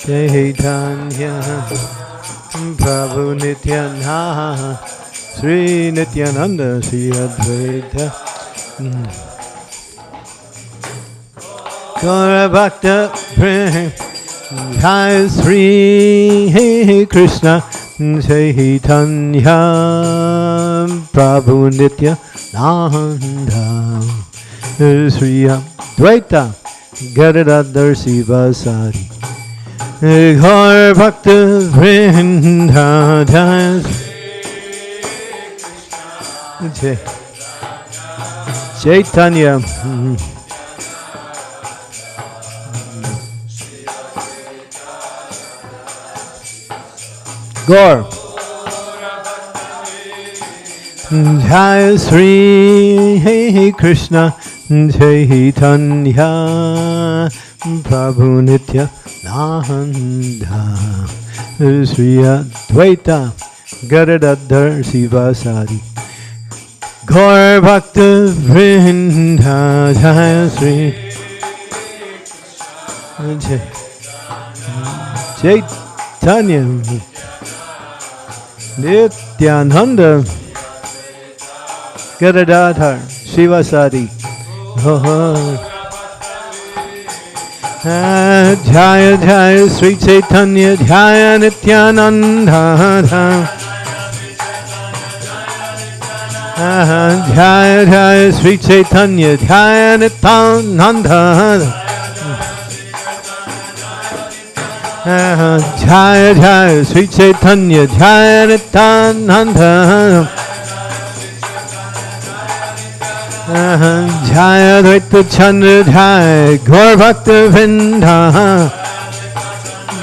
Chaitanya Prabhu Nityananda Sri Nityananda Sri Advaita Gaura Bhakta Jai Sri Hare Krishna Chaitanya Prabhu Nityananda Sri Advaita Gadadhar Sivasari Gaura Bhakta Vrinda Chaitanya Gaur Jai Sri Hare Krishna Chaitanya Prabhu Nityananda Sri Advaita Gadadhar Sivasari Gaur Bhakta Vrinda Jai Sri Chaitanya Nityananda Gadadhar Sivasari Jaya Jaya Sri Chaitanya Jaya Nityananda Jaya Jaya Sri Chaitanya Jaya Nityananda Jaya Jaya Sri Chaitanya Jaya Nityananda Jaya Dvaita Chandra Jaya Gaur Bhakta Vrinda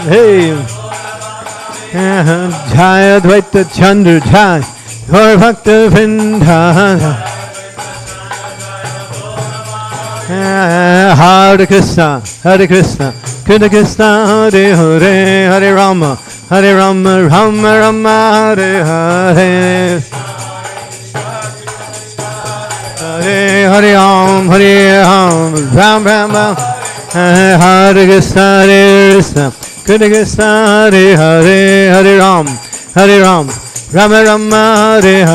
Hey Jaya Dvaita Chandra Jaya Gaur Bhakta Vrinda Hare Krishna Hare Krishna Krishna Krishna Hare Hare Hare Rama Hare Rama Rama Rama Hare Hare Hare Hare Ram Hare Ram Ram Ram Ram Hare Krishna Hare Krishna Krishna Krishna Hare Hare Hare Ram Rama Rama Hare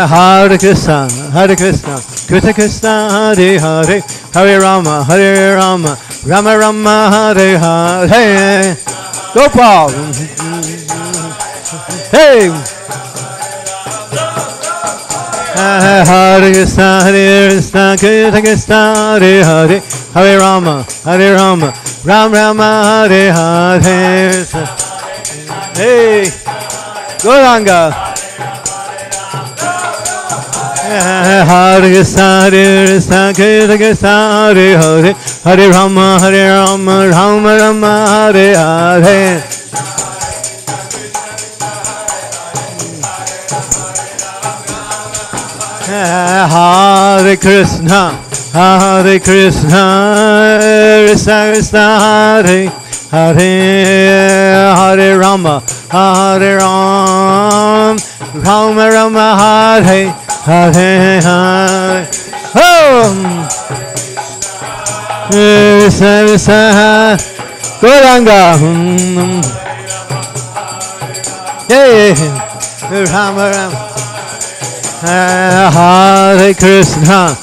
Hare Krishna Hare Krishna Krishna Krishna Hare Hare Hare Rama Rama Rama Hare Hare Gopal Hey Hare Krishna Krishna Krishna Hare Hare Hare Rama Rama Rama Hare Hare Hey Gauranga Hare Krishna Krishna Krishna Hare Hare Hare Rama Rama Rama Hare Hare Hare Krishna Krishna Krishna Hare Hare Hare Rama Rama Rama Hare Hare Hare Krishna Gauranga Rama Rama Hare Krishna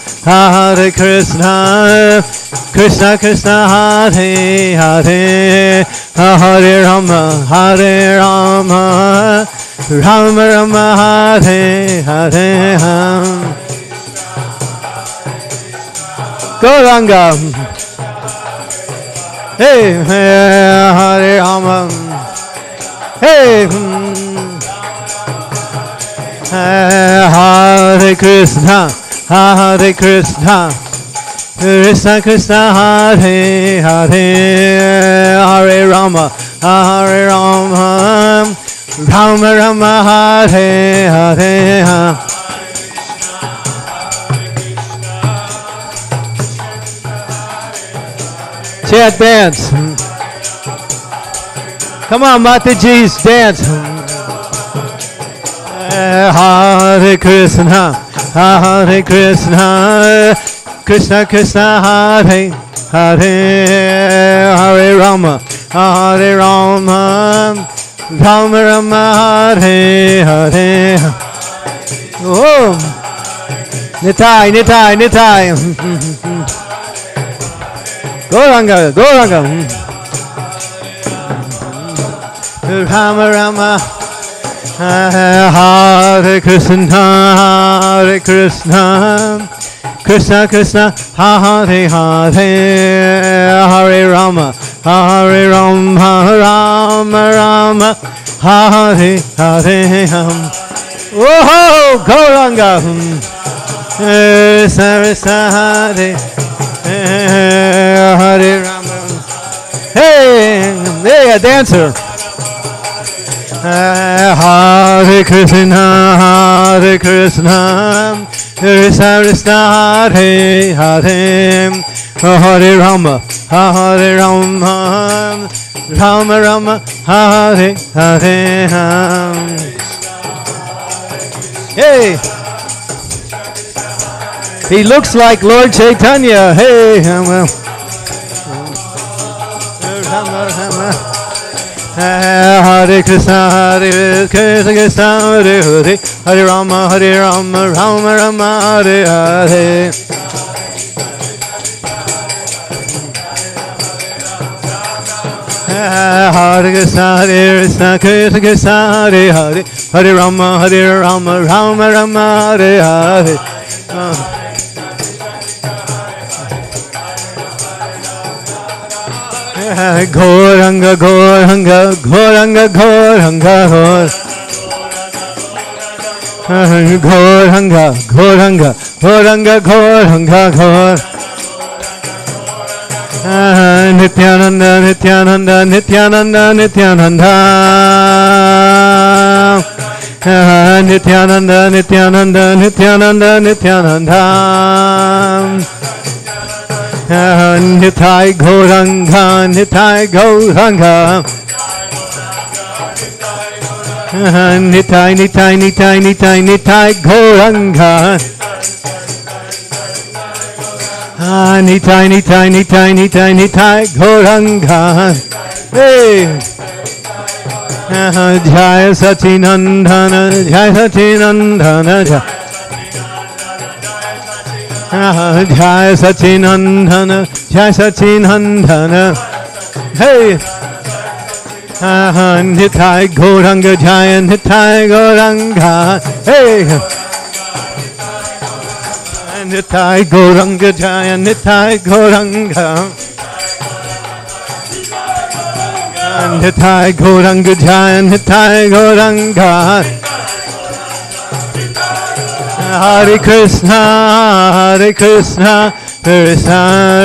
Krishna Krishna Hare Hare Hare Rama Rama Rama Hare Hare Gauranga Hey Hare Rama Hey Hare Krishna Krishna Krishna Hare Hare Hare Rama Rama Rama Hare Hare Chant, dance. Come on, Mataji's dance. Hare Hare Krishna, Hare Krishna, Krishna Krishna, Hare Hare, Hare Rama, Hare Rama, Rama Rama, Hare Hare. Oh, Nitai, Nitai, Nitai. Gauranga, Gauranga. Rama Rama, Hare Krishna, Hare Krishna, Krishna Krishna, Hare Hare, Hare Rama, Hare Rama, Rama Rama, Hare Hare. Oh, Gauranga. Hare Hare Rama. Hey, hey, a dancer. Hare Krishna, Hare Krishna, Krishna Krishna, Hare Hare, Hare Rama, Hare Rama, Rama Rama, Hare Hare. Hey, he looks like Lord Chaitanya. Hey, Rama, Rama. Hare Krishna, Hare Krishna, Krishna Hare Hare, Hare Rama, Rama Rama, Hare Hare. Hare Krishna, Krishna Krishna, Hare Hare, Hare Rama, Rama Rama, Hare Hare. Gauranga, Gauranga, Gauranga, Gauranga, Gauranga, Gauranga, Gauranga, Gauranga, Gauranga. Nityananda, Nityananda, Nityananda, Nityananda. Nityananda, Nityananda, Nityananda, Nityananda. Nitai Gauranga, Nitai Gauranga. Nitai, Nitai, Nitai, Nitai, Nitai Gauranga. Nitai, Nitai, Nitai, Nitai, Nitai Gauranga. Hey! Jaya Sacinandana, Jaya Sacinandana, Jaya Sacinandana, Jaya Sacinandana. Hey! Nitai Gauranga, Jaya Nitai Gauranga. Hey! Nitai Gauranga, Jaya Nitai Gauranga. Nitai Gauranga, Jaya Nitai Gauranga. Hare Krishna, Hare Krishna, Krishna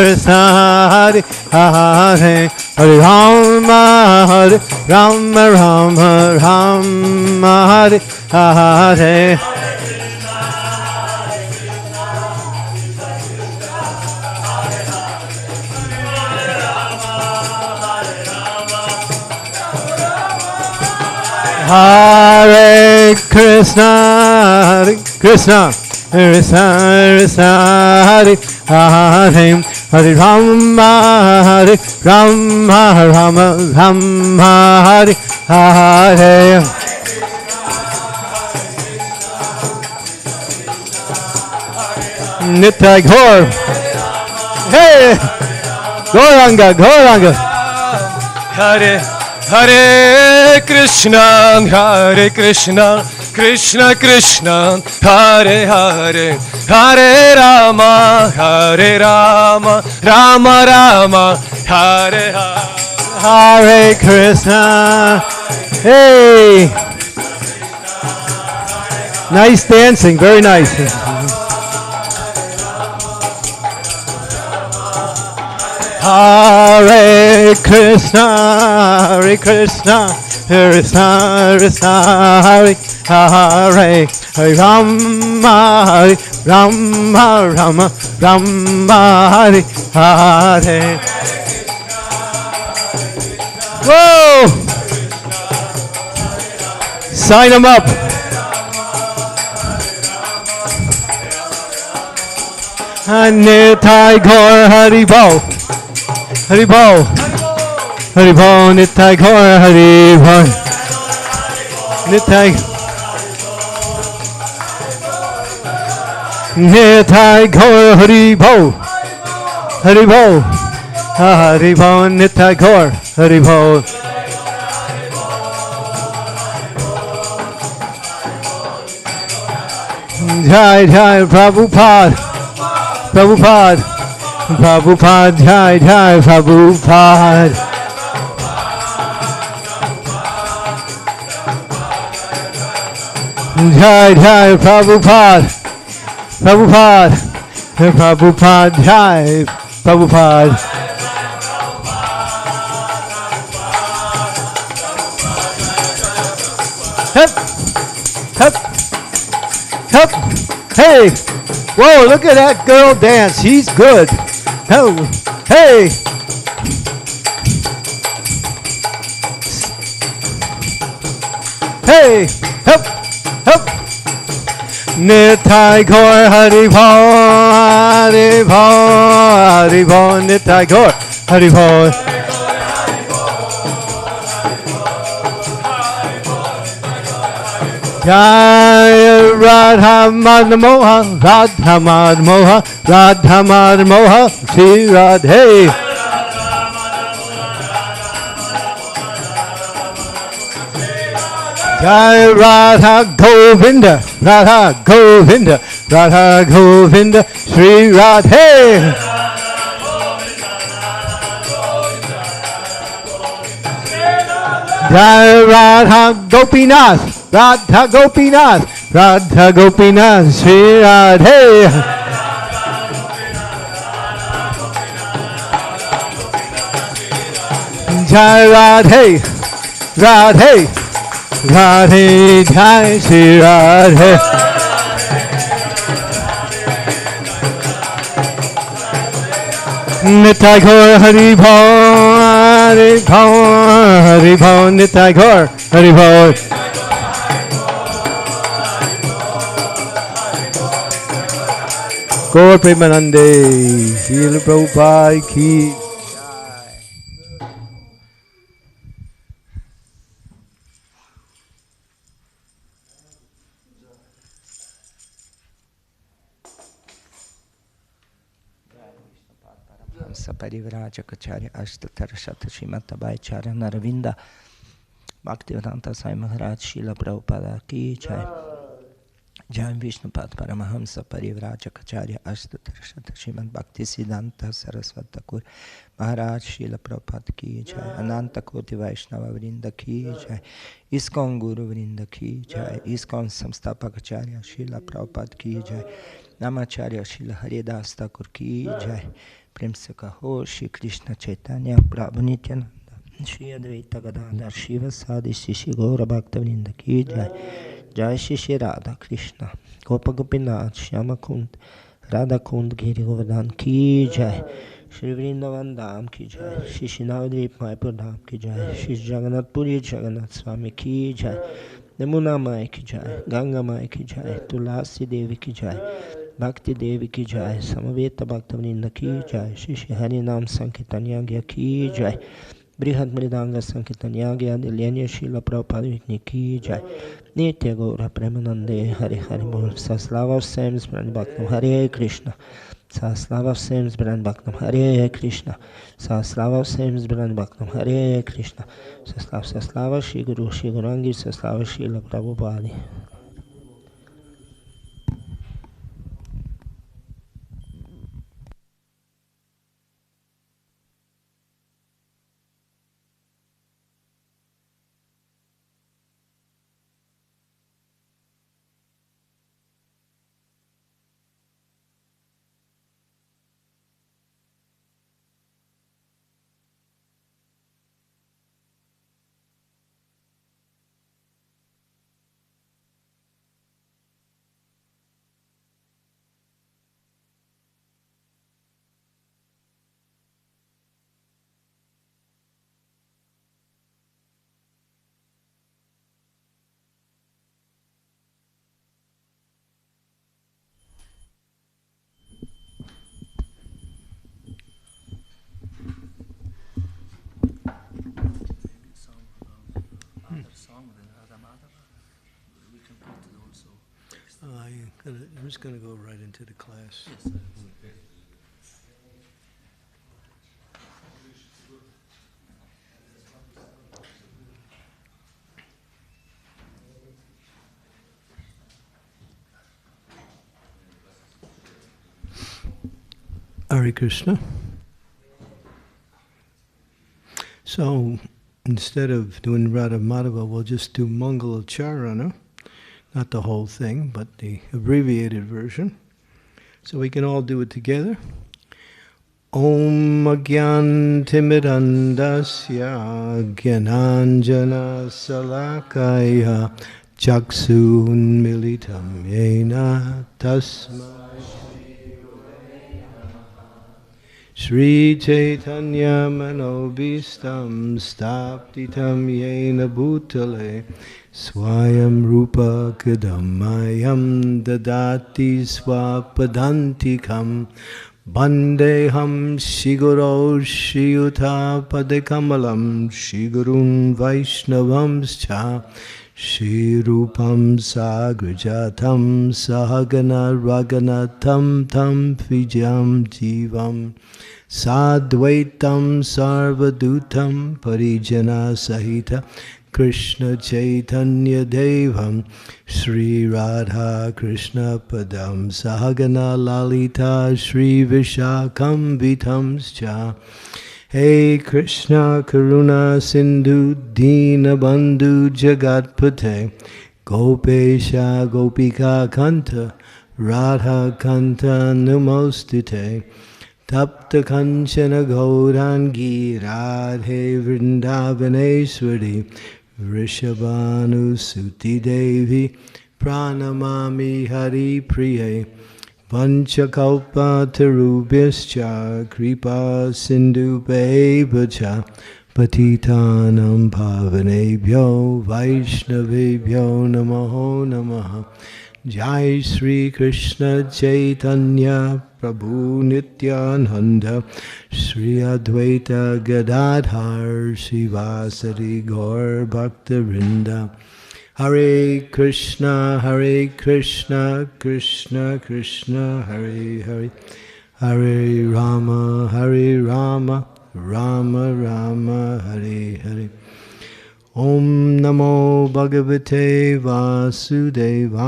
Krishna, Hare Hare, Hare Rama, Hare Rama, Rama Rama, Hare Hare. Hare Krishna, Hare Krishna, Krishna Krishna, Hare Hare, Hare Rama, Hare Rama, Rama Rama, Hare Hare. Nitai Gaur. Hey, Gauranga, Gauranga. Hare Hare Krishna, Hare Krishna, Krishna Krishna, Hare Hare, Hare Rama, Hare Rama, Rama Rama, Hare Hare. Hare Krishna. Hey! Nice dancing, very nice. Hare Krishna, Hare Krishna, Krishna Krishna, Hare Hare, Hare Rama, Hare Rama, Rama Rama, Hare Hare. Whoa! Sign them up. Nitai Gaur Haribol. Haribol. Haribol Nitai Gaur Haribol. Nitai. Nitai Gaur Haribol. Haribol. Haribol Nitai Gaur Haribol. Jai Jai Prabhupada. Prabhupada, Prabhupada, Jai Jai Prabhupada. Jai Jai Prabhupada, Prabhupada, Prabhupada, Jai Prabhupada. Hep, hep, hep, hey. Whoa, look at that girl dance. She's good. Oh, hey. Hey, hup, hup. Nitai Gaur Haribol, Haribol, Haribol, Nitai Gaur Haribol. Jai Radha Madhya Moha, Radha Madhya Moha, Radha Madhya Moha, Shri Radhe. Jai Radha Govinda, Radha Govinda, Radha Govinda, Shri Radhe. Jai Radha Gopinath, Radha Gopinath, Radha Gopinath, Shri Radhe. Jai Radhe, Radhe, Radhe, Jai Shri Radhe. Nitai Gaur Haribol, Haribol, Haribol, Nitai Gaur Haribol. Gaur Premanande, Srila Prabhupada ki. Parivrajakacharya Ashtatarashata Srimata Bhaichara Naravinda Bhakti-Vedanta Swami Maharaj Srila Prabhupada ki Jai. Jai Vishnupad Paramahamsa Parivrajakacharya Ashtatarashata Srimad Bhaktisiddhanta Saraswati Thakur Maharaj Srila Prabhupada ki Jai. Ananta Koti Vaishnava Vrinda ki Jai. ISKCON Guru Vrinda ki Jai. ISKCON Samstapakacharya Srila Prabhupada ki Jai. Namacharya Srila Haridas Thakur ki Jai. Prem se kaho Shri Krishna Chaitanya Prabhu Nityananda Shri Advaita Gadadhar Shiva Sadi Shri Gaura Bhakta Vrinda ki Jai. Jai Shri Radha Krishna Gopa Gopinath Shyama Kund Radha Kund Giri Govardhan ki Jai. Shri Vrindavan Dham ki Jai. Shri Navadvip Maipur Dham ki Jai. Shri Jagannath Puri Jagannath Swami ki Jai. Yamuna Mai ki Jai. Ganga Mai ki Jai. Tulasi Devi ki Jai. Bhakti Devi ki Jai. Samaveta Bhakta Vrinda ki Jai. Shri Shri Hari Nam Sankirtan Yagya ki Jai. Brihad Mridanga Sankirtan Yagya Dilyanya Srila Prabhupada Vitni ki Jai. Nitya Gaura Premanande Hare Hare Bol. Saslava Sem Sbrani Bhaktam Hare Krishna. Saslava Sem Sbrani Bhaktam Hare Krishna. Saslava Sem Sbrani Bhaktam Hare Krishna. Saslava Shri Guru Shri Gurangi Saslava Srila Prabhupada. I'm just going to go right into the class. Hare Krishna. So instead of doing Radha Madhava, we'll just do Mangala Charana. Not the whole thing, but the abbreviated version. So we can all do it together. Om Agyantimidandasya Gyananjana Salakaya Chaksun Militam Yena Tasma Shri Chaitanya Manobhistam Staptitam Yena Bhutale Swayam Rupa Kadamayam Dadati Swapadantikam Bandeham Shiguro Shiyuta Padekamalam Shigurun Vaishnavamscha Shri Rupam Sagrajatam Sahagana Raganatam Tam Vijam Jivam Sadvaitam Sarvadutam Parijana Sahita Krishna Chaitanya Devam Sri Radha Krishna Padam Sahagana Lalita Sri Vishakam Vitamscha Hey Krishna Karuna Sindhu Dina Bandhu Jagatpate Gopesha Gopika Kanta Radha Kanta Namostite Tapta Kanchana Gaurangi Radhe Vrindavaneshwari Vrishabhanu Suti Devi Pranamami Hari Priye Vanchakalpa Tarubhyascha Kripa Sindhu Bevacha Patitanam Pavanebhyo Vaishnavebhyo Namaho Namaha Jai Sri Krishna Chaitanya Prabhu Nityananda Sri Advaita Gadadhar Srivasari Gaur Bhaktarinda Hare Krishna, Krishna Krishna, Hare Hare, Hare Rama, Rama Rama, Hare Hare. Om Namo Bhagavate Vasudevaya.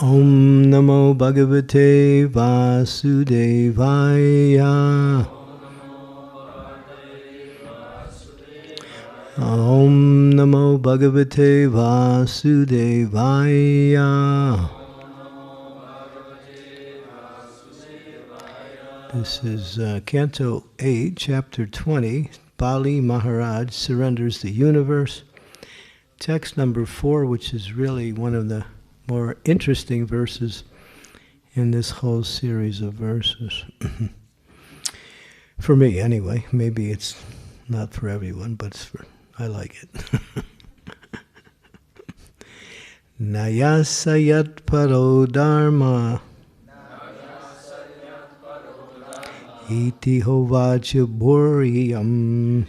Om Namo Bhagavate Vasudevaya. Om Namo Bhagavate Vasudevaya. This is Canto 8, Chapter 20. Bali Maharaj surrenders the universe. Text number 4, which is really one of the more interesting verses in this whole series of verses. For me, anyway. Maybe it's not for everyone, but it's for... I like it. Nayasayat paro dharma iti hovacha bhoryam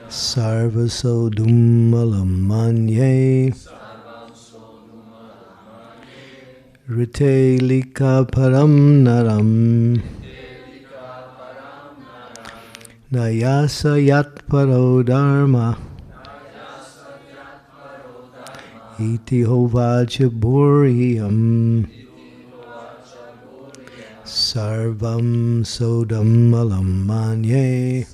sarvaso manye rite lika param naram Nayasa yat paro dharma iti hovacha bhoryam sarvam sodam alam manye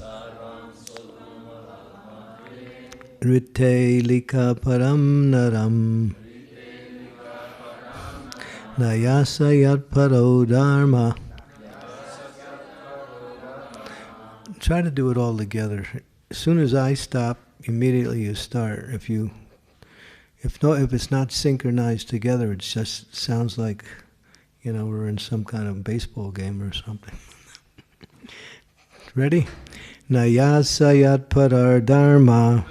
rite lika param naram Nayasa yat paro dharma. Try to do it all together. As soon as I stop, immediately you start. If it's not synchronized together, it just sounds like, we're in some kind of baseball game or something. Ready? Nayasayat parar dharma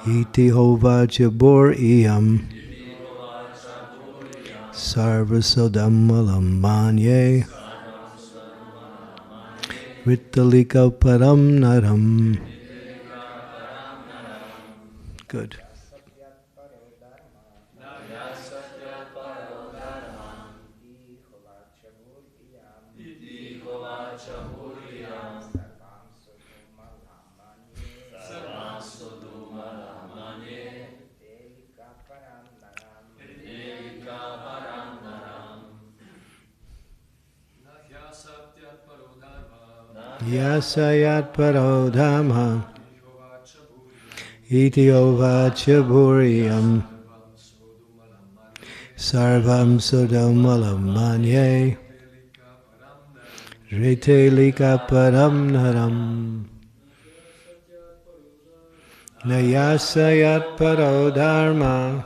iti hovacha bhoryam sarvasodam alam manye Ritalika param naram. Good. Yasayat paro dhamma iti ovacha bhuriyam sarvam sudamalam manye rite lika param naram nayasayat paro dharma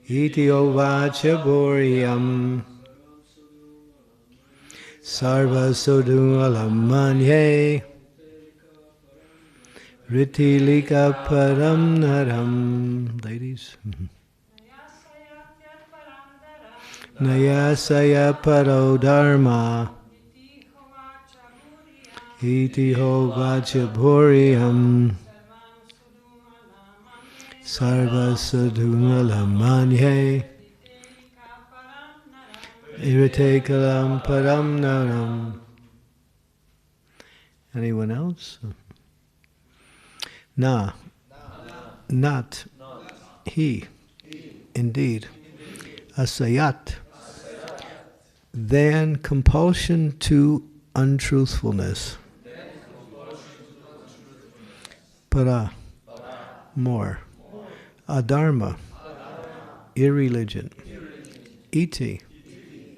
iti ovacha bhuriyam Sarva Sodumalam Manye Ritilika Param Naram. Ladies. Nayasaya Paro Dharma Iti Ho Vachabhuriyam Sarva Sodumalam Manye Irite kalam param naram. Anyone else? Na. Not. He. Indeed. Asayat. Then compulsion to untruthfulness. Para. More. Adharma. Irreligion. Iti.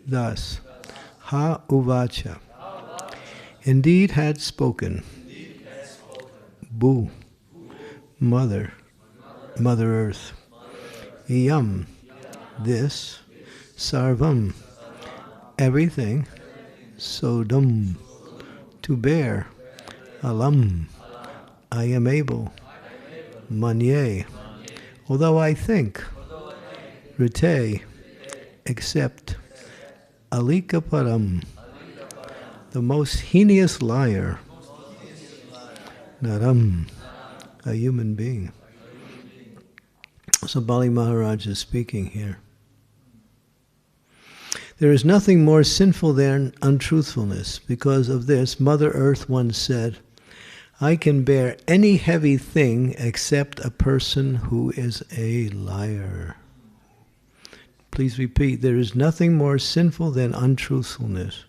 Thus, ha uvacha, indeed had spoken, Bu, mother, Mother Earth, Iyam, this, Sarvam, everything, Sodam, to bear, Alam, I am able, Manye, although I think, Rite, except, Alika Param, the most heinous liar, Naram, a human being. So Bali Maharaj is speaking here. There is nothing more sinful than untruthfulness. Because of this, Mother Earth once said, I can bear any heavy thing except a person who is a liar. Please repeat, there is nothing more sinful than untruthfulness.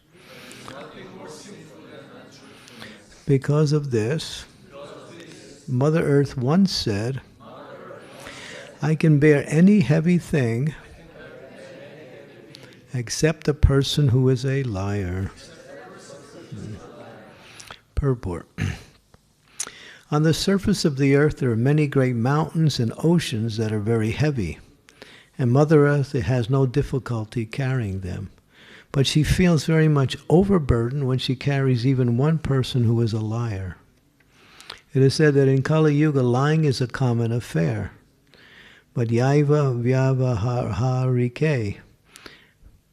Because of this, Mother Earth once said, I can bear any heavy thing except a person who is a liar. Purport. On the surface of the earth there are many great mountains and oceans that are very heavy. And Mother Earth has no difficulty carrying them. But she feels very much overburdened when she carries even one person who is a liar. It is said that in Kali Yuga, lying is a common affair. But Yaiva Vyavaharike,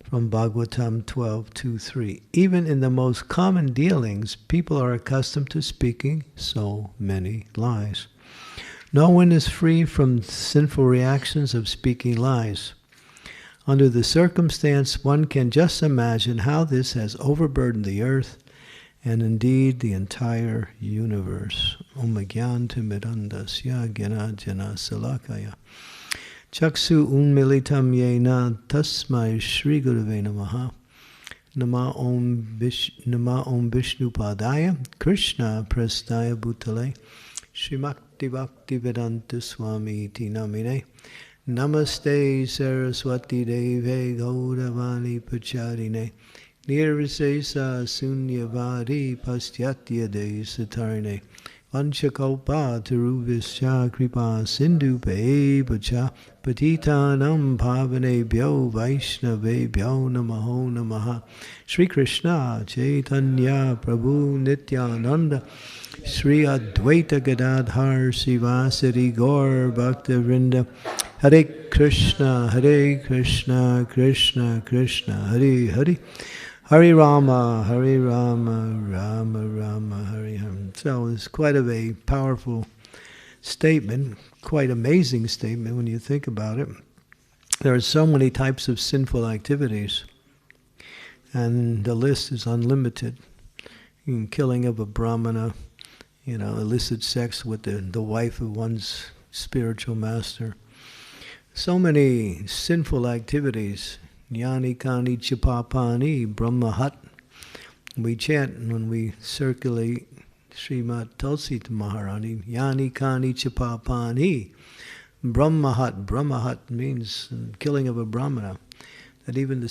from Bhagavatam 12:2-3, even in the most common dealings, people are accustomed to speaking so many lies. No one is free from sinful reactions of speaking lies. Under the circumstance, one can just imagine how this has overburdened the earth and indeed the entire universe. Om Gyanti Mirandasya Gyana Jana Salakaya Chaksu Unmilitam Yena Tasmai Shri Gurave Namaha Nama Om Vishnu Padaya Krishna Prasthaya Bhutale Srimakti Bhakti Vedanta Swami Iti Namine Namaste Saraswati Deve Gauravani Pacharine Nirvisesa Sunyavadi Pastyatya De Satarine Vanchakalpa Taruvischa Kripa Sindhu Pacha Patitanam Pavanebhyo Vaishnavebhyo Namaho Namaha Sri Krishna Chaitanya Prabhu Nityananda Sri Advaita Gadadhar Sivasari Gaur Bhakta Vrinda Hare Krishna Krishna Krishna Hare Hare Hare-rama, Hare-rama, Rama-rama, Hare-rama. So it's quite of a powerful statement, quite amazing statement when you think about it. There are so many types of sinful activities, and the list is unlimited. Killing of a brahmana, illicit sex with the wife of one's spiritual master. So many sinful activities. Yani kani chipapani brahmahat. We chant when we circulate Srimad Tulsi Maharani. Yani kani chipapani brahmahat. Brahmahat means killing of a brahmana. That even the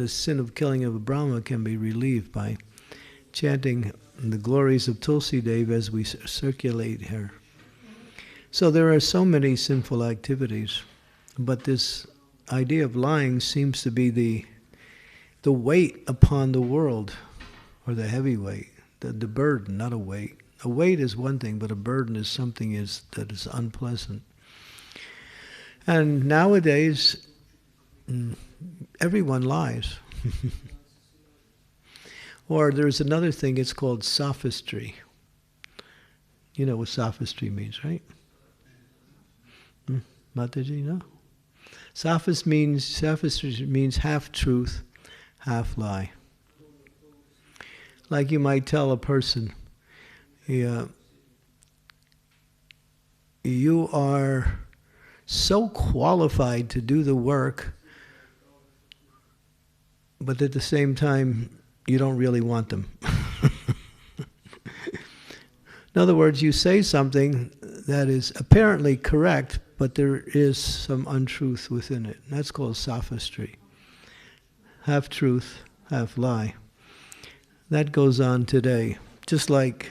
sin of killing of a brahmana can be relieved by chanting the glories of Tulsi Dev as we circulate her. So there are so many sinful activities, but this idea of lying seems to be the weight upon the world, or the heavy weight, the burden, not a weight. A weight is one thing, but a burden is something that is unpleasant. And nowadays, everyone lies. Or there's another thing, it's called sophistry. You know what sophistry means, right? Mataji, no? Sophistry means half truth, half lie. Like you might tell a person, you are so qualified to do the work, but at the same time, you don't really want them. In other words, you say something that is apparently correct, but there is some untruth within it. That's called sophistry. Half truth, half lie. That goes on today. Just like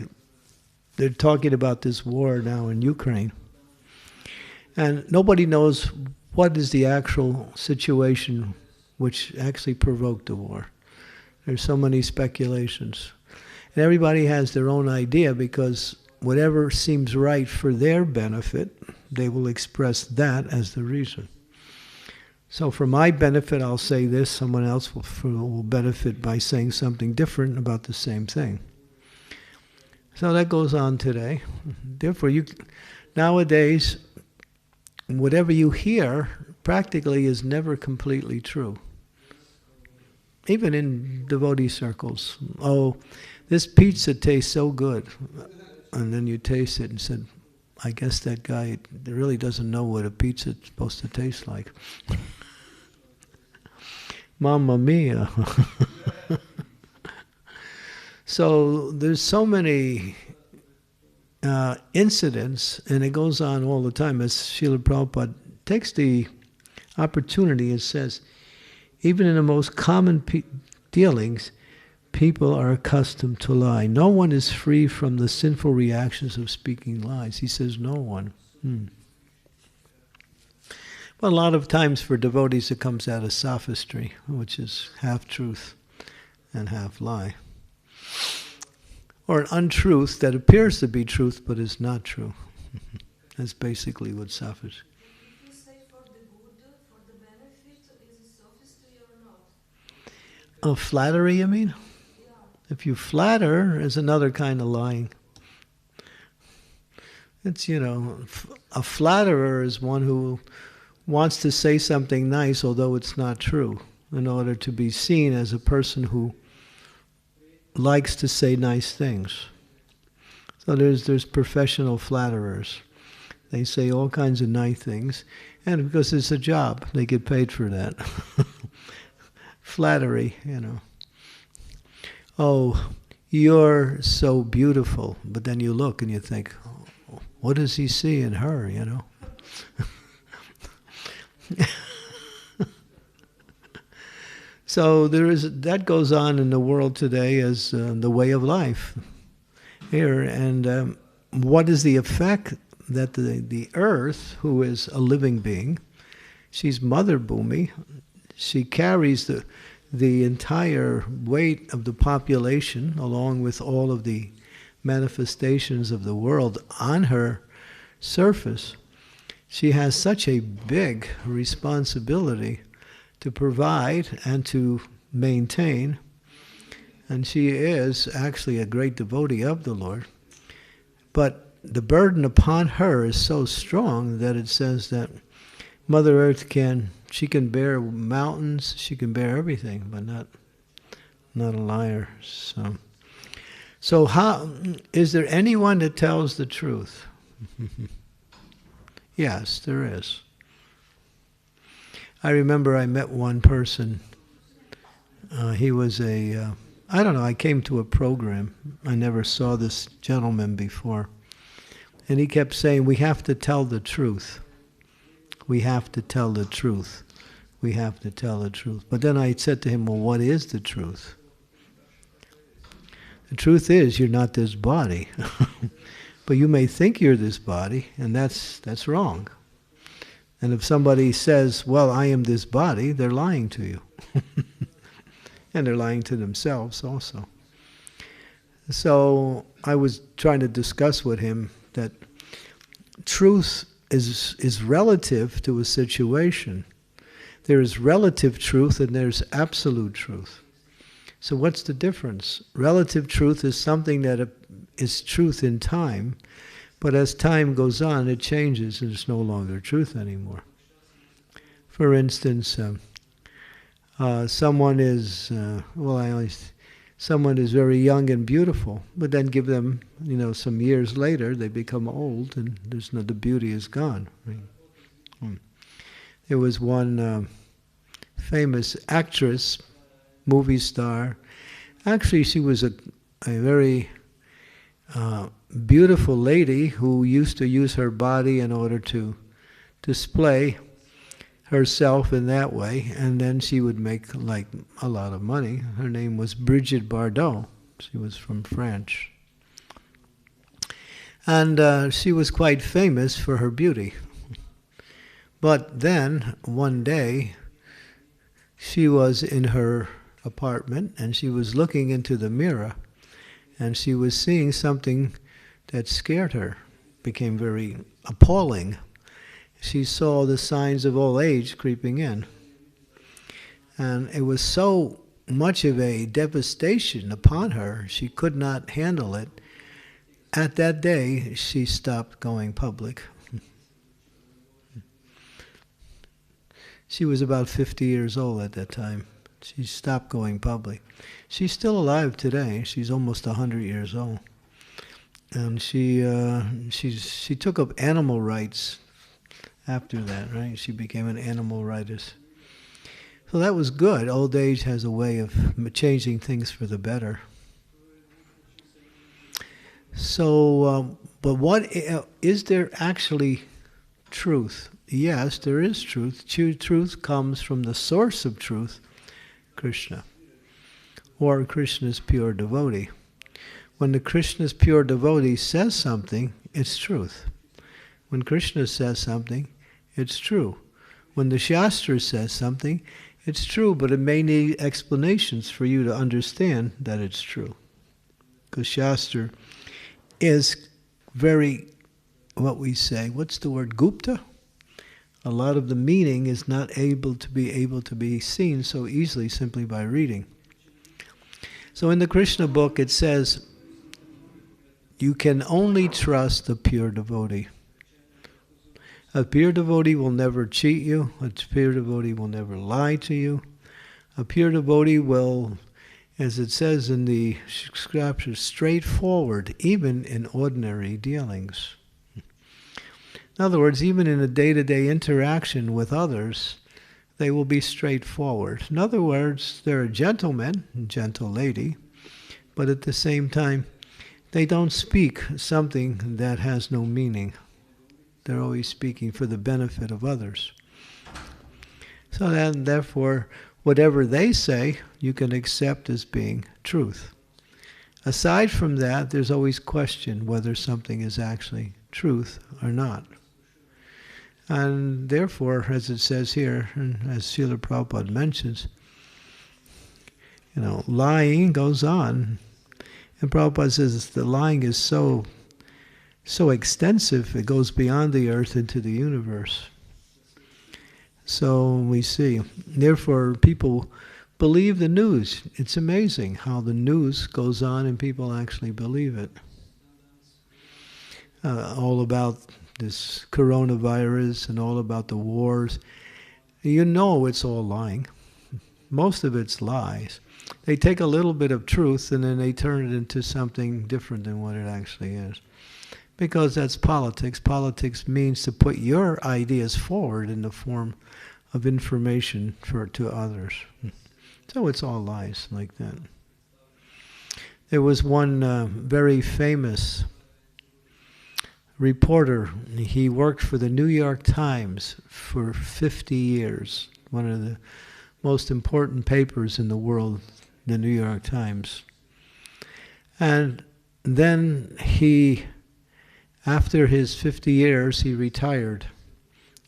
they're talking about this war now in Ukraine. And nobody knows what is the actual situation which actually provoked the war. There's so many speculations. And everybody has their own idea, because whatever seems right for their benefit, they will express that as the reason. So for my benefit, I'll say this. Someone else will benefit by saying something different about the same thing. So that goes on today. Therefore, nowadays, whatever you hear practically is never completely true. Even in devotee circles. Oh, this pizza tastes so good. And then you taste it and said, I guess that guy really doesn't know what a pizza is supposed to taste like. Mamma mia. So there's so many incidents, and it goes on all the time. As Srila Prabhupada takes the opportunity and says, even in the most common dealings, people are accustomed to lie. No one is free from the sinful reactions of speaking lies. He says no one. But a lot of times for devotees it comes out of sophistry, which is half truth and half lie. Or an untruth that appears to be truth but is not true. That's basically what sophistry. Oh, flattery, you mean? Yeah. If you flatter, is another kind of lying. It's, a flatterer is one who wants to say something nice, although it's not true, in order to be seen as a person who likes to say nice things. So there's professional flatterers. They say all kinds of nice things, and because it's a job, they get paid for that. Flattery, Oh, you're so beautiful. But then you look and you think, oh, what does he see in her, So that goes on in the world today as the way of life here. And what is the effect that the earth, who is a living being, she's Mother Bhumi, she carries the entire weight of the population, along with all of the manifestations of the world on her surface. She has such a big responsibility to provide and to maintain. And she is actually a great devotee of the Lord. But the burden upon her is so strong that it says that Mother Earth she can bear mountains, she can bear everything, but not a liar. So how is there anyone that tells the truth? Yes, there is. I remember I met one person. He was I came to a program. I never saw this gentleman before. And he kept saying, we have to tell the truth. We have to tell the truth. We have to tell the truth. But then I said to him, well, what is the truth? The truth is, you're not this body. But you may think you're this body, and that's wrong. And if somebody says, well, I am this body, they're lying to you. And they're lying to themselves also. So I was trying to discuss with him that truth is relative to a situation. There is relative truth and there's absolute truth. So what's the difference? Relative truth is something that is truth in time, but as time goes on, it changes and it's no longer truth anymore. For instance, someone is very young and beautiful, but then give them, some years later, they become old, and the beauty is gone. Right? There was one famous actress, movie star. Actually, she was a very beautiful lady who used to use her body in order to display herself in that way, and then she would make a lot of money. Her name was Brigitte Bardot. She was from France. And she was quite famous for her beauty. But then, one day, she was in her apartment, and she was looking into the mirror, and she was seeing something that scared her, became very appalling. She saw the signs of old age creeping in. And it was so much of a devastation upon her, she could not handle it. At that day, she stopped going public. She was about 50 years old at that time. She stopped going public. She's still alive today. She's almost 100 years old. And she took up animal rights after that, right? She became an animal rightist. So that was good. Old age has a way of changing things for the better. So, but what is there actually truth? Yes, there is truth. Truth comes from the source of truth, Krishna, or Krishna's pure devotee. When the Krishna's pure devotee says something, it's truth. When Krishna says something, it's true. When the Shastra says something, it's true, but it may need explanations for you to understand that it's true. Because Shastra is very, what we say, what's the word, Gupta? A lot of the meaning is not able to be seen so easily simply by reading. So in the Krishna book it says, you can only trust the pure devotee. A pure devotee will never cheat you. A pure devotee will never lie to you. A pure devotee will, as it says in the scriptures, straightforward, even in ordinary dealings. In other words, even in a day-to-day interaction with others, they will be straightforward. In other words, they're a gentleman, a gentle lady, but at the same time, they don't speak something that has no meaning. They're always speaking for the benefit of others. So then, therefore, whatever they say, you can accept as being truth. Aside from that, there's always question whether something is actually truth or not. And therefore, as it says here, and as Srila Prabhupada mentions, lying goes on. And Prabhupada says the lying is so extensive, it goes beyond the earth into the universe. So we see. Therefore, people believe the news. It's amazing how the news goes on and people actually believe it. All about this coronavirus and all about the wars. You know it's all lying. Most of it's lies. They take a little bit of truth and then they turn it into something different than what it actually is. Because that's politics. Politics means to put your ideas forward in the form of information to others. So it's all lies like that. There was one very famous reporter. He worked for the New York Times for 50 years. One of the most important papers in the world, the New York Times. And then after his 50 years, he retired.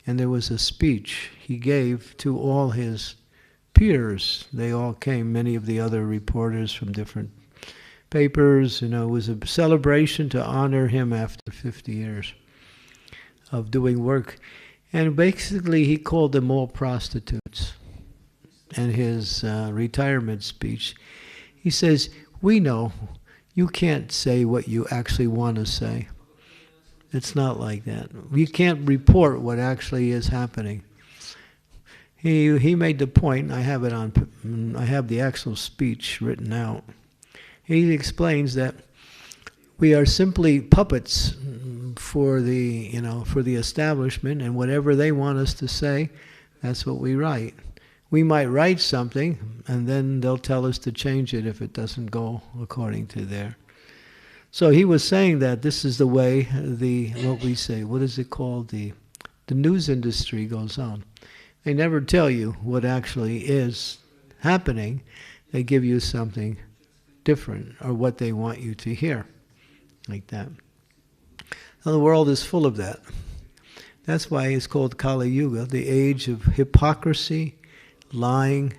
And there was a speech he gave to all his peers. They all came, many of the other reporters from different papers. It was a celebration to honor him after 50 years of doing work. And basically he called them all prostitutes. And his retirement speech, he says, we know you can't say what you actually want to say. It's not like that. You can't report what actually is happening. He made the point, I have the actual speech written out. He explains that we are simply puppets for the establishment, and whatever they want us to say, that's what we write. We might write something, and then they'll tell us to change it if it doesn't go according to their. So he was saying that this is the way the news industry goes on. They never tell you what actually is happening. They give you something different, or what they want you to hear, like that. Now the world is full of that. That's why it's called Kali Yuga, the age of hypocrisy, lying,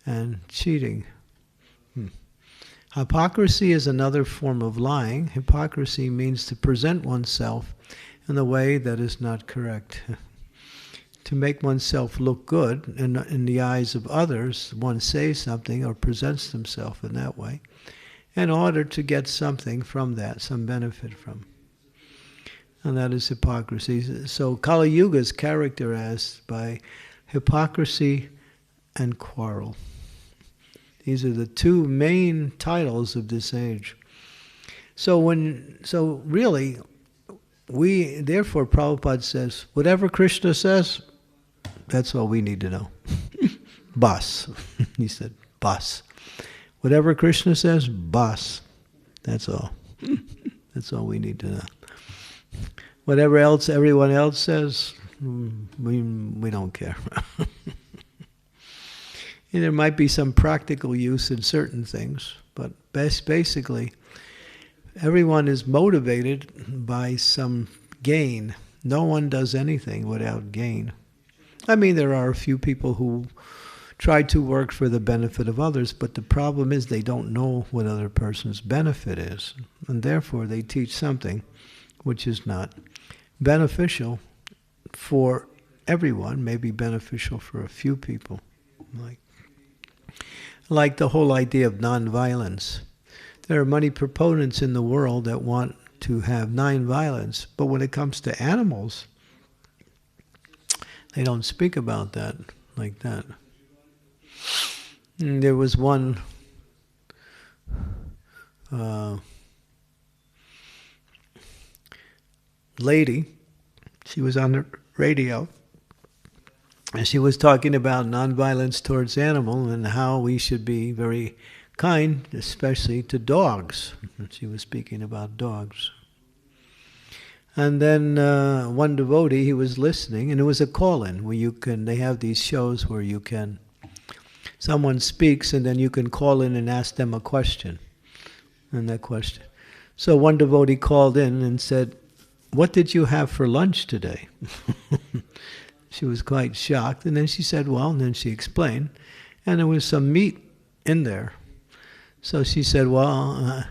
and cheating. Hypocrisy is another form of lying. Hypocrisy means to present oneself in a way that is not correct. To make oneself look good in the eyes of others, one says something or presents himself in that way in order to get something from that, some benefit from. And that is hypocrisy. So Kali Yuga is characterized by hypocrisy and quarrel. These are the two main titles of this age. Therefore Prabhupada says, whatever Krishna says, that's all we need to know. Bas. He said, bas. Whatever Krishna says, bas. That's all. That's all we need to know. Whatever else everyone else says, we don't care. And there might be some practical use in certain things, but basically, everyone is motivated by some gain. No one does anything without gain. I mean, there are a few people who try to work for the benefit of others, but the problem is they don't know what other person's benefit is, and therefore they teach something which is not beneficial for everyone, maybe beneficial for a few people. Like the whole idea of nonviolence. There are many proponents in the world that want to have nonviolence, but when it comes to animals, they don't speak about that like that. And there was one lady, she was on the radio, and she was talking about nonviolence towards animals and how we should be very kind, especially to dogs. She was speaking about dogs. And then one devotee, he was listening, and it was a call-in where they have these shows where someone speaks and then you can call in and ask them a question. And that question. So one devotee called in and said, "What did you have for lunch today?" She was quite shocked, and then she said, well, and then she explained, and there was some meat in there. So she said, well,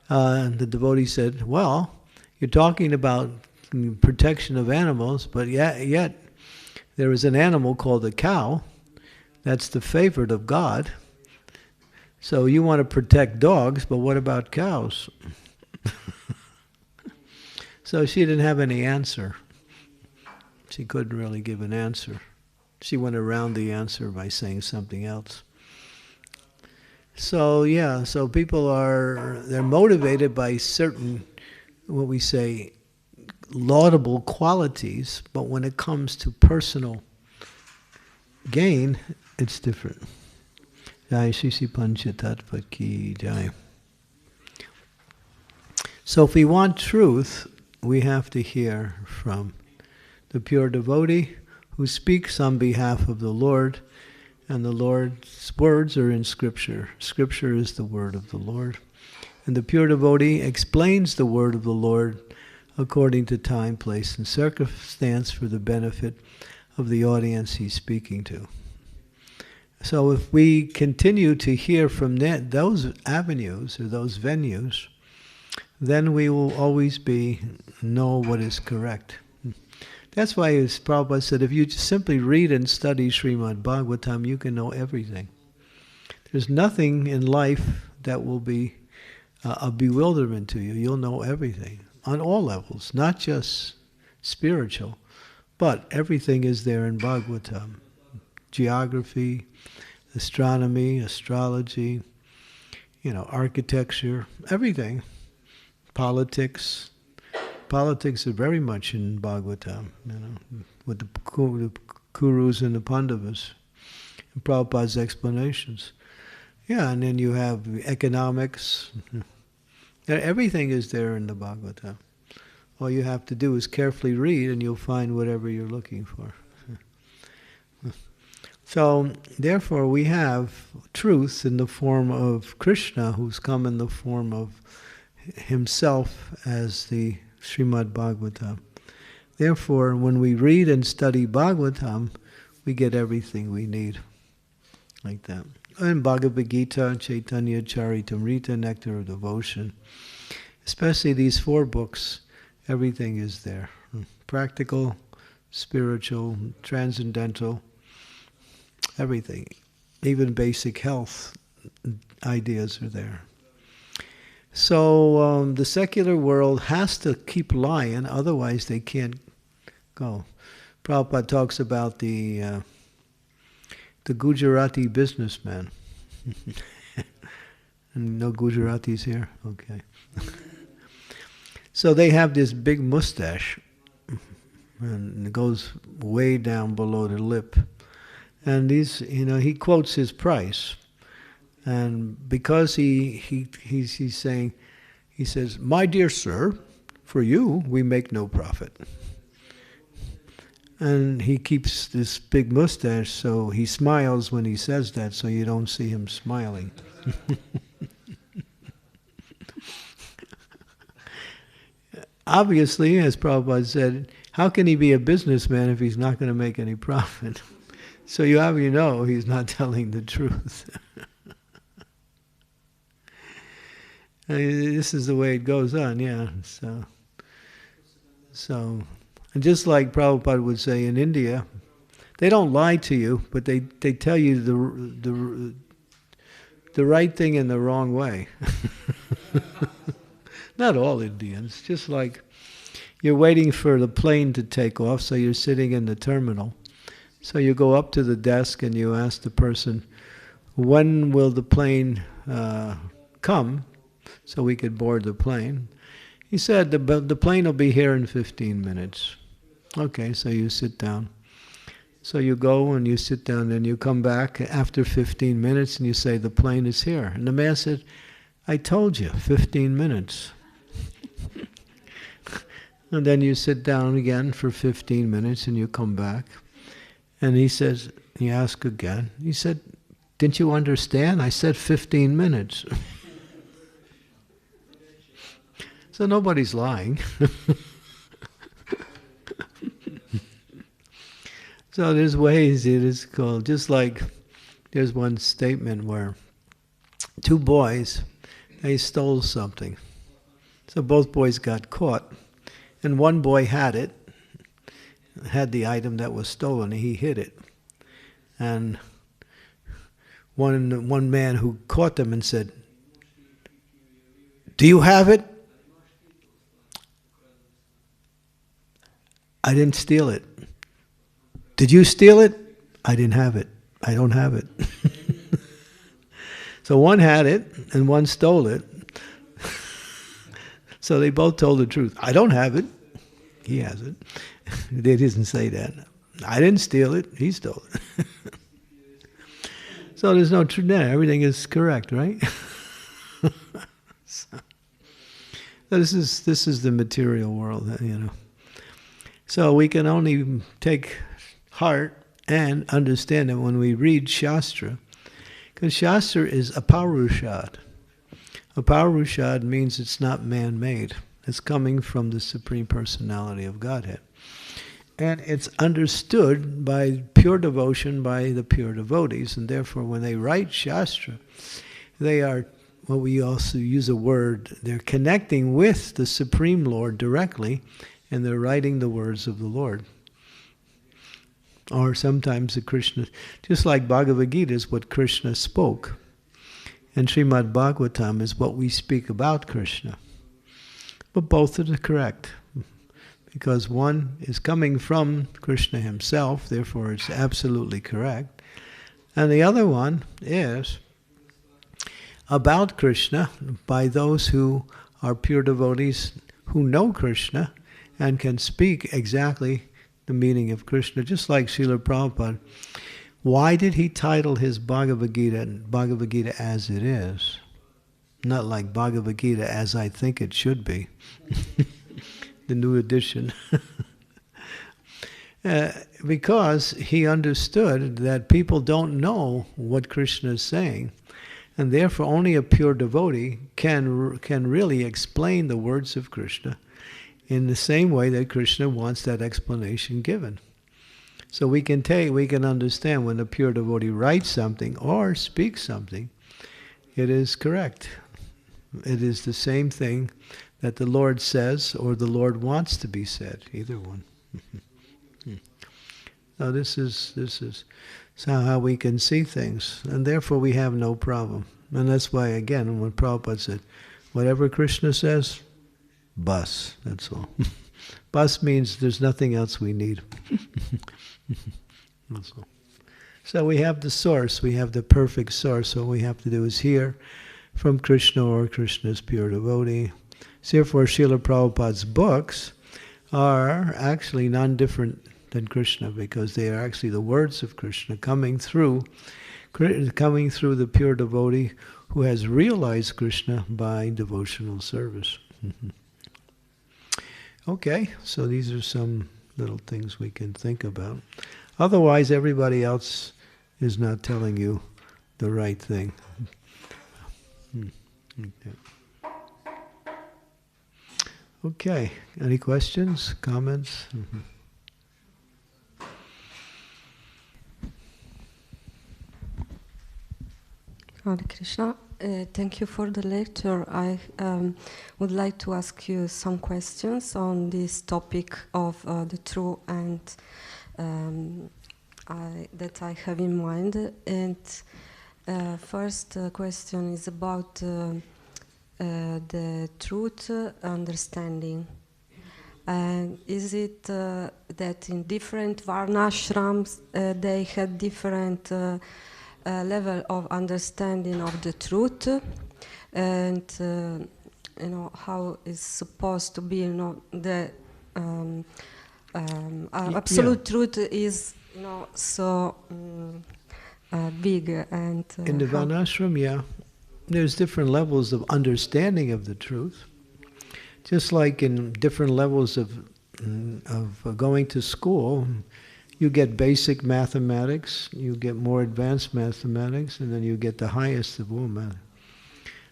the devotee said, well, you're talking about protection of animals, but yet there is an animal called a cow that's the favorite of God, So you want to protect dogs, but what about cows? So she didn't have any answer. She couldn't really give an answer. She went around the answer by saying something else. So yeah, so people they're motivated by certain, what we say, laudable qualities, but when it comes to personal gain, it's different. Jai Shri Panchatattva ki jai. So if we want truth, we have to hear from the pure devotee who speaks on behalf of the Lord, and the Lord's words are in Scripture. Scripture is the word of the Lord. And the pure devotee explains the word of the Lord according to time, place, and circumstance for the benefit of the audience he's speaking to. So if we continue to hear from those avenues or those venues, then we will always know what is correct. That's why as Prabhupada said, if you just simply read and study Srimad Bhagavatam, you can know everything. There's nothing in life that will be a bewilderment to you. You'll know everything on all levels, not just spiritual, but everything is there in Bhagavatam. Geography, astronomy, astrology, architecture, everything. Politics are very much in Bhagavatam, with the Kurus and the Pandavas, and Prabhupada's explanations. Yeah, and then you have economics. Everything is there in the Bhagavatam. All you have to do is carefully read and you'll find whatever you're looking for. So, therefore, we have truth in the form of Krishna, who's come in the form of himself as the Srimad Bhagavatam. Therefore, when we read and study Bhagavatam, we get everything we need. Like that. And Bhagavad Gita, Chaitanya Charitamrita, Nectar of Devotion. Especially these 4 books, everything is there. Practical, spiritual, transcendental, everything. Even basic health ideas are there. So the secular world has to keep lying, otherwise they can't go. Prabhupada talks about the Gujarati businessman. No Gujaratis here? Okay. So they have this big mustache, and it goes way down below the lip. And he quotes his price. And because he's saying, he says, "My dear sir, for you, we make no profit." And he keeps this big mustache, so he smiles when he says that, so you don't see him smiling. Obviously, as Prabhupada said, how can he be a businessman if he's not going to make any profit? So you already know he's not telling the truth. This is the way it goes on, yeah. So, and just like Prabhupada would say in India, they don't lie to you, but they tell you the right thing in the wrong way. Not all Indians, just like you're waiting for the plane to take off, so you're sitting in the terminal. So you go up to the desk and you ask the person, when will the plane come so we could board the plane? He said, the plane will be here in 15 minutes. Okay, so you sit down. So you go and you sit down and you come back after 15 minutes and you say, the plane is here. And the man said, I told you, 15 minutes. And then you sit down again for 15 minutes and you come back. And he says, you ask again. He said, didn't you understand? I said 15 minutes. So nobody's lying. So there's ways it is called. Just like there's one statement where 2 boys, they stole something. So both boys got caught. And one boy had the item that was stolen, and he hid it. And one man who caught them and said, "Do you have it?" "I didn't steal it." "Did you steal it?" "I didn't have it. I don't have it." So one had it and one stole it. So they both told the truth. "I don't have it. He has it." They didn't say that. "I didn't steal it. He stole it." So there's no truth there. Everything is correct, right? So this is the material world, you know. So we can only take heart and understand it when we read Shastra, because Shastra is aparushad. Aparushad means it's not man-made. It's coming from the Supreme Personality of Godhead. And it's understood by pure devotion by the pure devotees. And therefore, when they write Shastra, they are, well, we also use a word, they're connecting with the Supreme Lord directly, and they're writing the words of the Lord. Or sometimes the Krishna, just like Bhagavad Gita is what Krishna spoke. And Srimad Bhagavatam is what we speak about Krishna. But both are correct. Because one is coming from Krishna himself, therefore it's absolutely correct. And the other one is about Krishna by those who are pure devotees who know Krishna and can speak exactly the meaning of Krishna, just like Srila Prabhupada. Why did he title his Bhagavad Gita as it is? Not like Bhagavad Gita as I think it should be. The new edition. Because he understood that people don't know what Krishna is saying, and therefore only a pure devotee can really explain the words of Krishna in the same way that Krishna wants that explanation given. So we can understand when a pure devotee writes something or speaks something, it is correct. It is the same thing that the Lord says or the Lord wants to be said, either one. So this is how we can see things, and therefore we have no problem. And that's why, again, when Prabhupada said, whatever Krishna says, bus, that's all. Bus means there's nothing else we need. That's all. So we have the source, we have the perfect source. All we have to do is hear from Krishna or Krishna's pure devotee. So therefore, Srila Prabhupada's books are actually non-different than Krishna, because they are actually the words of Krishna coming through the pure devotee who has realized Krishna by devotional service. Okay, so these are some little things we can think about. Otherwise, everybody else is not telling you the right thing. Okay, any questions, comments? Hare Krishna, thank you for the lecture. I would like to ask you some questions on this topic of the true and that I have in mind. And first question is about the truth understanding. And is it that in different varnashrams they had different level of understanding of the truth, and how is supposed to be, the absolute truth is so big, and in the varnashram, there's different levels of understanding of the truth, just like in different levels of going to school. You get basic mathematics, you get more advanced mathematics, and then you get the highest of all math.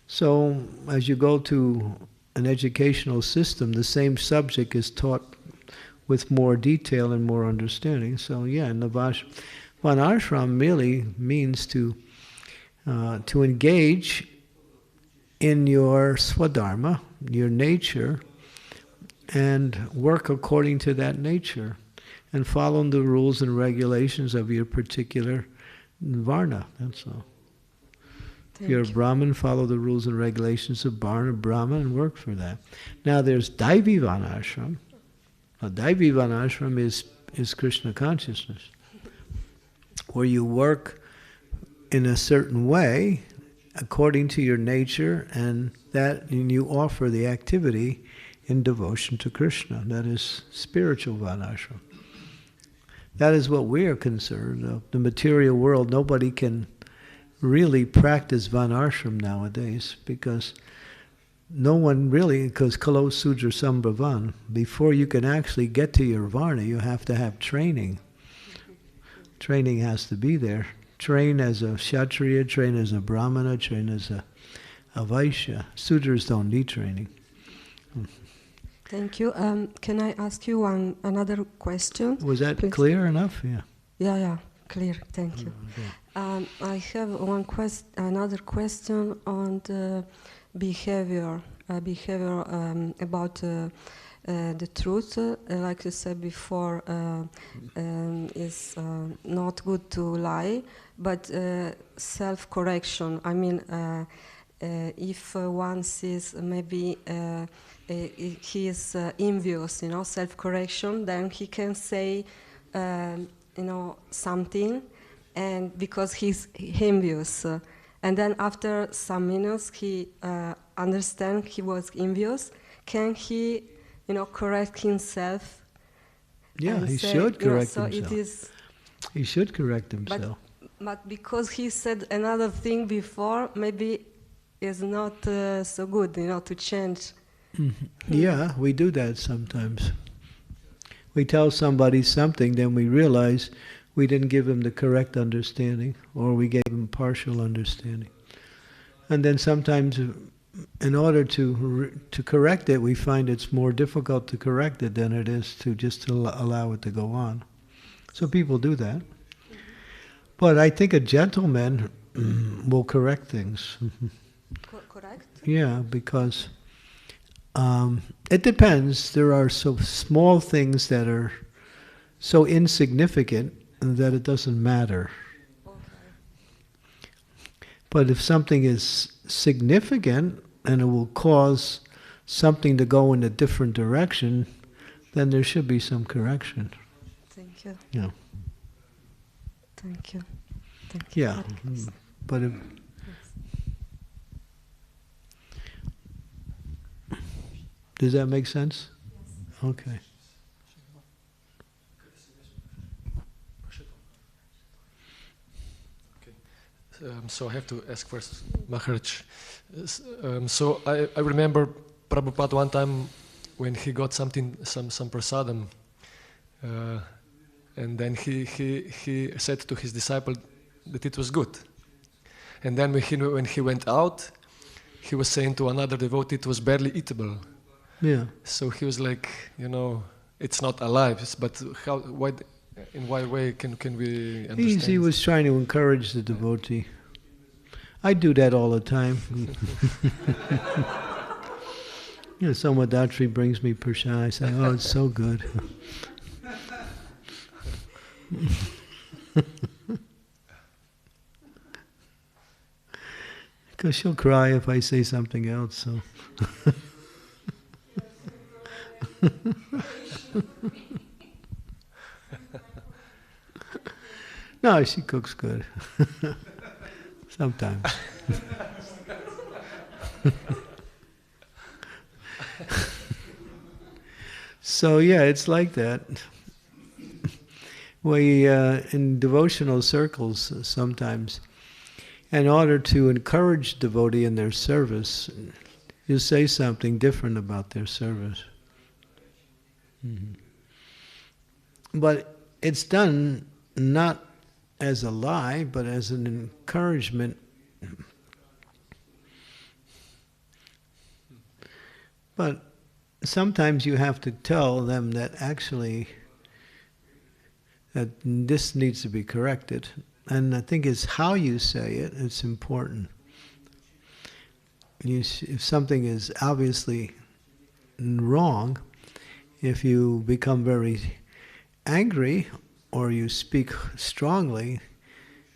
So as you go to an educational system, the same subject is taught with more detail and more understanding. So in the varnashram merely means to engage in your swadharma, your nature, and work according to that nature, and follow the rules and regulations of your particular varna, that's all. If you're a Brahmin, follow the rules and regulations of Brahmin and work for that. Now there's Daivi Varnashram. Now Daivi Varnashram is Krishna consciousness, where you work in a certain way according to your nature, and you offer the activity in devotion to Krishna. That is spiritual Varnashram. That is what we are concerned of. The material world, nobody can really practice Varnashram nowadays, because no one really, because Kalo Sudra Sambhavan, before you can actually get to your Varna, you have to have training. Training has to be there. Train as a Kshatriya, train as a Brahmana, train as a Vaishya. Sudras don't need training. Thank you. Can I ask you another question? Was that please? Clear enough? Yeah. Yeah, clear. Thank you. Okay. I have another question on the behavior about the truth. Like you said before, is not good to lie, but self-correction. I mean, if one sees maybe he is envious, self-correction, then he can say, something, and because he's envious, and then after some minutes he understand he was envious. Can he, correct himself? Yeah, he should correct so himself. It is. He should correct himself. But because he said another thing before, maybe it's not so good, to change. Mm-hmm. Yeah, we do that sometimes. We tell somebody something, then we realize we didn't give him the correct understanding, or we gave him partial understanding. And then sometimes, in order to correct it, we find it's more difficult to correct it than it is to just allow it to go on. So people do that. But I think a gentleman will correct things. Correct? Yeah, because it depends. There are so small things that are so insignificant that it doesn't matter. Okay. But if something is significant and it will cause something to go in a different direction, then there should be some correction. Thank you. Yeah. Thank you. Thank you. Yeah. But if, does that make sense? Yes. Okay. So I have to ask first, Maharaj. So I remember Prabhupada one time when he got some prasadam, and then he said to his disciple that it was good. And then when he went out, he was saying to another devotee it was barely eatable. Yeah. So he was like, it's not alive. But in what way can we understand? He was trying to encourage the devotee. I do that all the time. Somadatri brings me prashad. I say, oh, it's so good. Because she'll cry if I say something else. So. No, she cooks good. Sometimes. So yeah, it's like that. We, in devotional circles, sometimes, in order to encourage devotee in their service, you say something different about their service. Mm-hmm. But it's done not as a lie, but as an encouragement. But sometimes you have to tell them that actually that this needs to be corrected. And I think it's how you say it, it's important. If something is obviously wrong, if you become very angry or you speak strongly,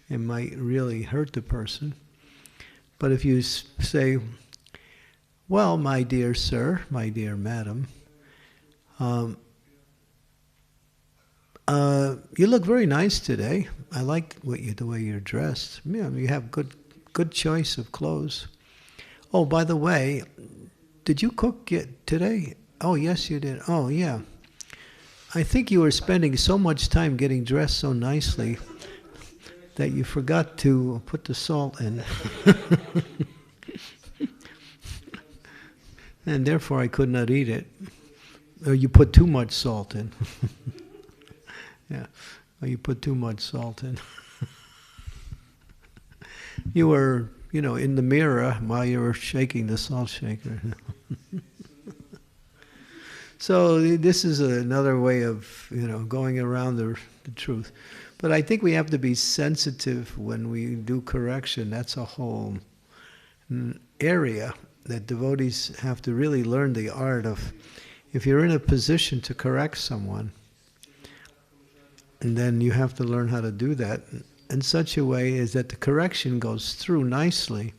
it might really hurt the person. But if you say, well, my dear sir, my dear madam, you look very nice today. I like the way you're dressed. You have good choice of clothes. Oh, by the way, did you cook today? Oh, yes, you did. Oh, yeah. I think you were spending so much time getting dressed so nicely that you forgot to put the salt in. And therefore I could not eat it. Or you put too much salt in. Yeah. Or you put too much salt in. You were, in the mirror while you were shaking the salt shaker. So this is another way of, going around the truth. But I think we have to be sensitive when we do correction. That's a whole area that devotees have to really learn the art of. If you're in a position to correct someone, and then you have to learn how to do that in such a way is that the correction goes through nicely,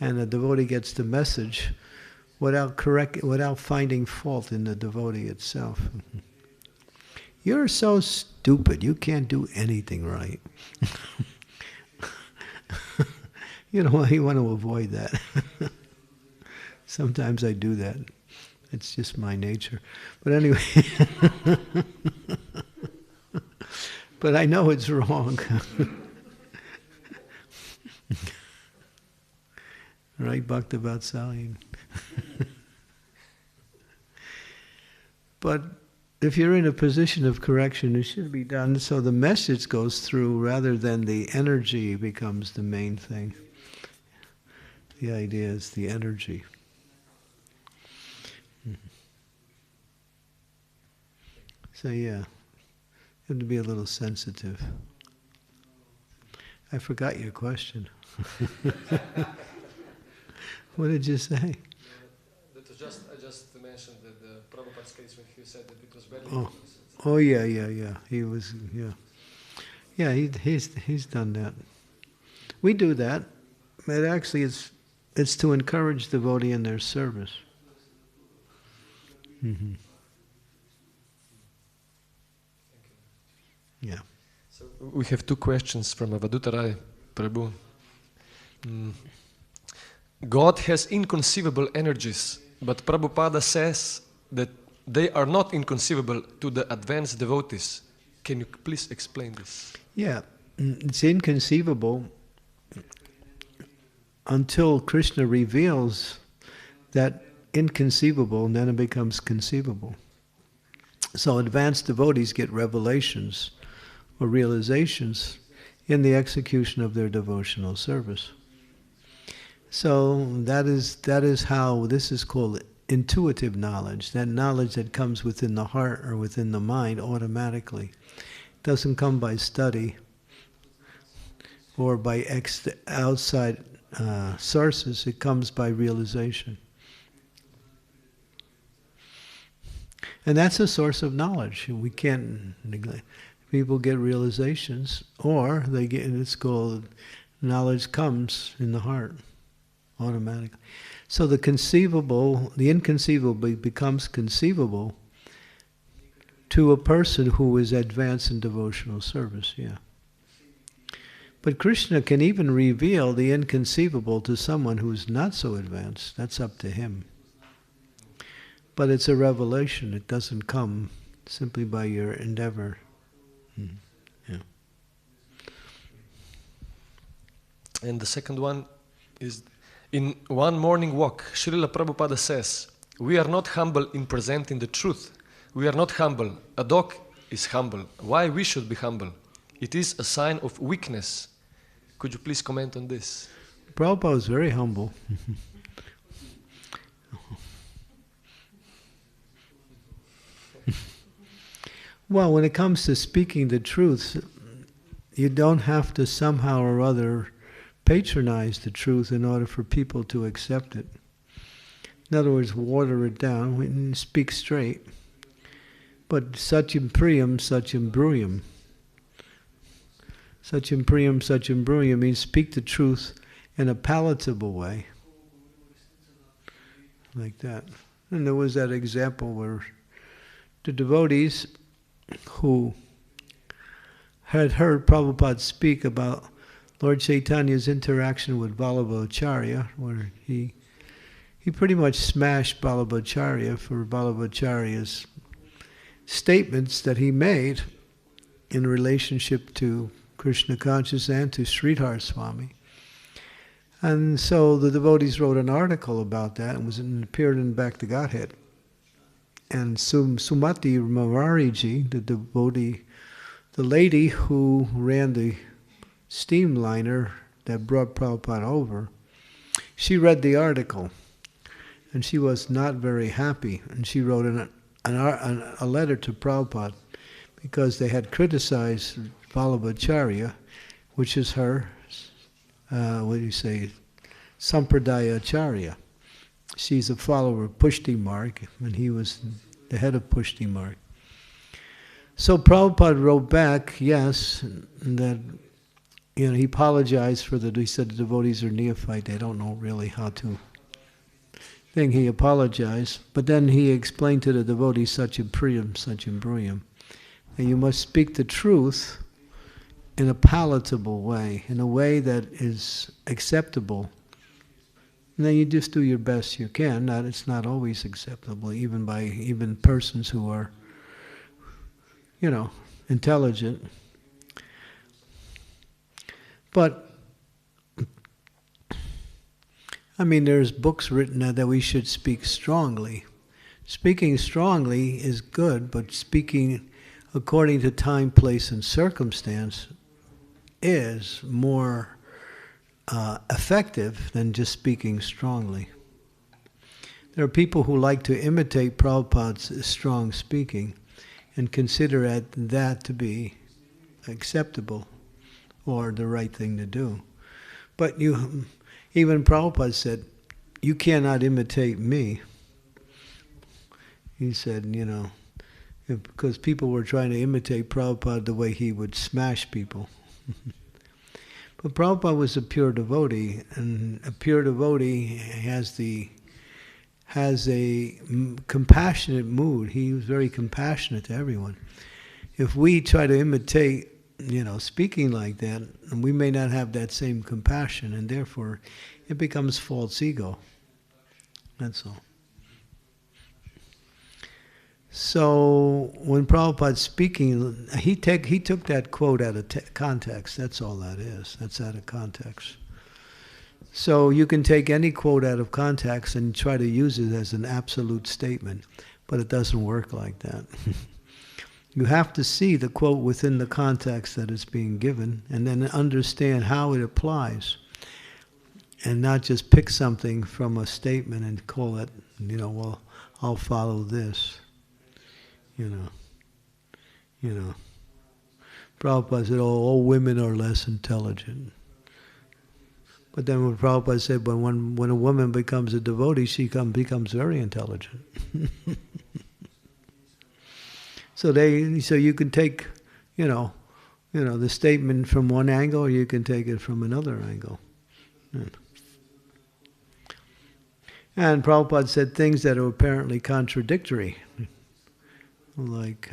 and the devotee gets the message without finding fault in the devotee itself. You're so stupid, you can't do anything right. You want to avoid that. Sometimes I do that. It's just my nature. But anyway, but I know it's wrong. Right, Bhakti-Vatsalya? But if you're in a position of correction, it should be done so the message goes through rather than the energy becomes the main thing. The idea is the energy. So yeah, you have to be a little sensitive. I forgot your question. What did you say? I just mentioned that the Prabhupada's case when he said that it was very Oh yeah. He was, yeah. Yeah, he's done that. We do that. But actually it's to encourage the devotee in their service. Mm-hmm. Yeah. So we have two questions from Avaduta Rai Prabhu. God has inconceivable energies, but Prabhupada says that they are not inconceivable to the advanced devotees. Can you please explain this? Yeah, it's inconceivable until Krishna reveals that inconceivable, and then it becomes conceivable. So advanced devotees get revelations or realizations in the execution of their devotional service. So that is how this is called intuitive knowledge, that knowledge that comes within the heart or within the mind automatically. It doesn't come by study or by outside sources, it comes by realization. And that's a source of knowledge. We can't neglect. People get realizations, or they get, it's called knowledge comes in the heart automatically. So the inconceivable becomes conceivable to a person who is advanced in devotional service, yeah. But Krishna can even reveal the inconceivable to someone who's not so advanced. That's up to him. But it's a revelation. It doesn't come simply by your endeavor. Yeah. And the second one is, in one morning walk, Srila Prabhupada says, we are not humble in presenting the truth. We are not humble. A dog is humble. Why we should be humble? It is a sign of weakness. Could you please comment on this? Prabhupada was very humble. Well, when it comes to speaking the truth, you don't have to somehow or other patronize the truth in order for people to accept it. In other words, water it down and speak straight. But satyam priyam, satyam bruyam. Satyam priyam, satyam bruyam means speak the truth in a palatable way. Like that. And there was that example where the devotees who had heard Prabhupada speak about Lord Chaitanya's interaction with Vallabhacharya, where he pretty much smashed Vallabhacharya for Vallabhacharya's statements that he made in relationship to Krishna consciousness and to Sridhar Swami. And so the devotees wrote an article about that and appeared in Bhakti Godhead. And Sumati Mahariji, the devotee, the lady who ran the steamliner that brought Prabhupada over, she read the article and she was not very happy. And she wrote a letter to Prabhupada because they had criticized Vallabhacharya, which is her, Sampradaya Acharya. She's a follower of Pushti Marg, and he was the head of Pushti Marg. So Prabhupada wrote back, yes, that he apologized for that. He said the devotees are neophyte; they don't know really how to think. He apologized, but then he explained to the devotees, Satyam Priyam, Satyam Bruyam, that you must speak the truth in a palatable way, in a way that is acceptable. And then you just do your best you can. It's not always acceptable, even by persons who are, intelligent. But, there's books written that we should speak strongly. Speaking strongly is good, but speaking according to time, place, and circumstance is more effective than just speaking strongly. There are people who like to imitate Prabhupada's strong speaking and consider that to be acceptable or the right thing to do. But even Prabhupada said, you cannot imitate me. He said, because people were trying to imitate Prabhupada the way he would smash people. But Prabhupada was a pure devotee, and a pure devotee has a compassionate mood. He was very compassionate to everyone. If we try to imitate, speaking like that, we may not have that same compassion, and therefore it becomes false ego. That's all. So when Prabhupada's speaking, he took that quote out of context. That's all that is. That's out of context. So you can take any quote out of context and try to use it as an absolute statement, but it doesn't work like that. You have to see the quote within the context that it's being given and then understand how it applies, and not just pick something from a statement and call it, well, I'll follow this. Prabhupada said, all women are less intelligent. But then when Prabhupada said, when a woman becomes a devotee, she becomes very intelligent. So you can take, the statement from one angle, or you can take it from another angle. And Prabhupada said things that are apparently contradictory. Like,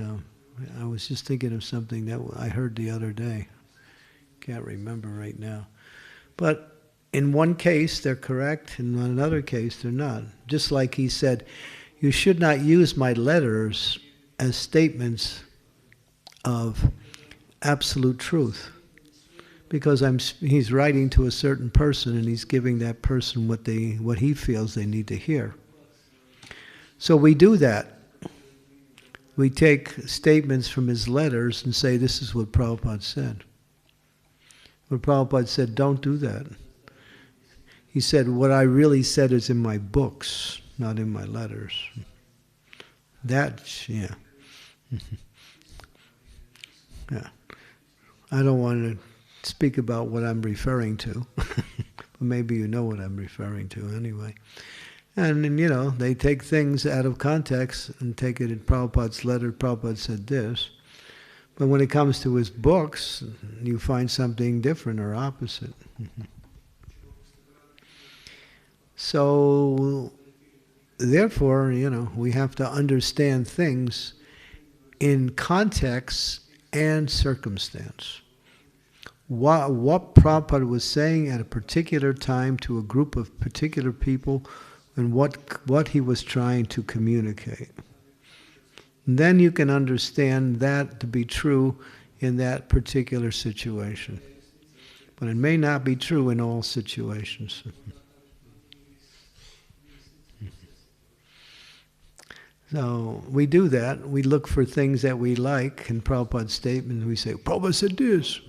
I was just thinking of something that I heard the other day. Can't remember right now. But in one case, they're correct. In another case, they're not. Just like he said, you should not use my letters as statements of absolute truth. Because he's writing to a certain person and he's giving that person what he feels they need to hear. So we do that. We take statements from his letters and say, this is what Prabhupada said. But Prabhupada said, don't do that. He said, what I really said is in my books, not in my letters. Yeah. Yeah. I don't want to speak about what I'm referring to, but maybe you know what I'm referring to anyway. And they take things out of context and take it in Prabhupada's letter. Prabhupada said this. But when it comes to his books, you find something different or opposite. So, therefore, we have to understand things in context and circumstance. What Prabhupada was saying at a particular time to a group of particular people, and what he was trying to communicate. And then you can understand that to be true in that particular situation. But it may not be true in all situations. So we do that. We look for things that we like. In Prabhupada's statement, we say, Prabhupada said this.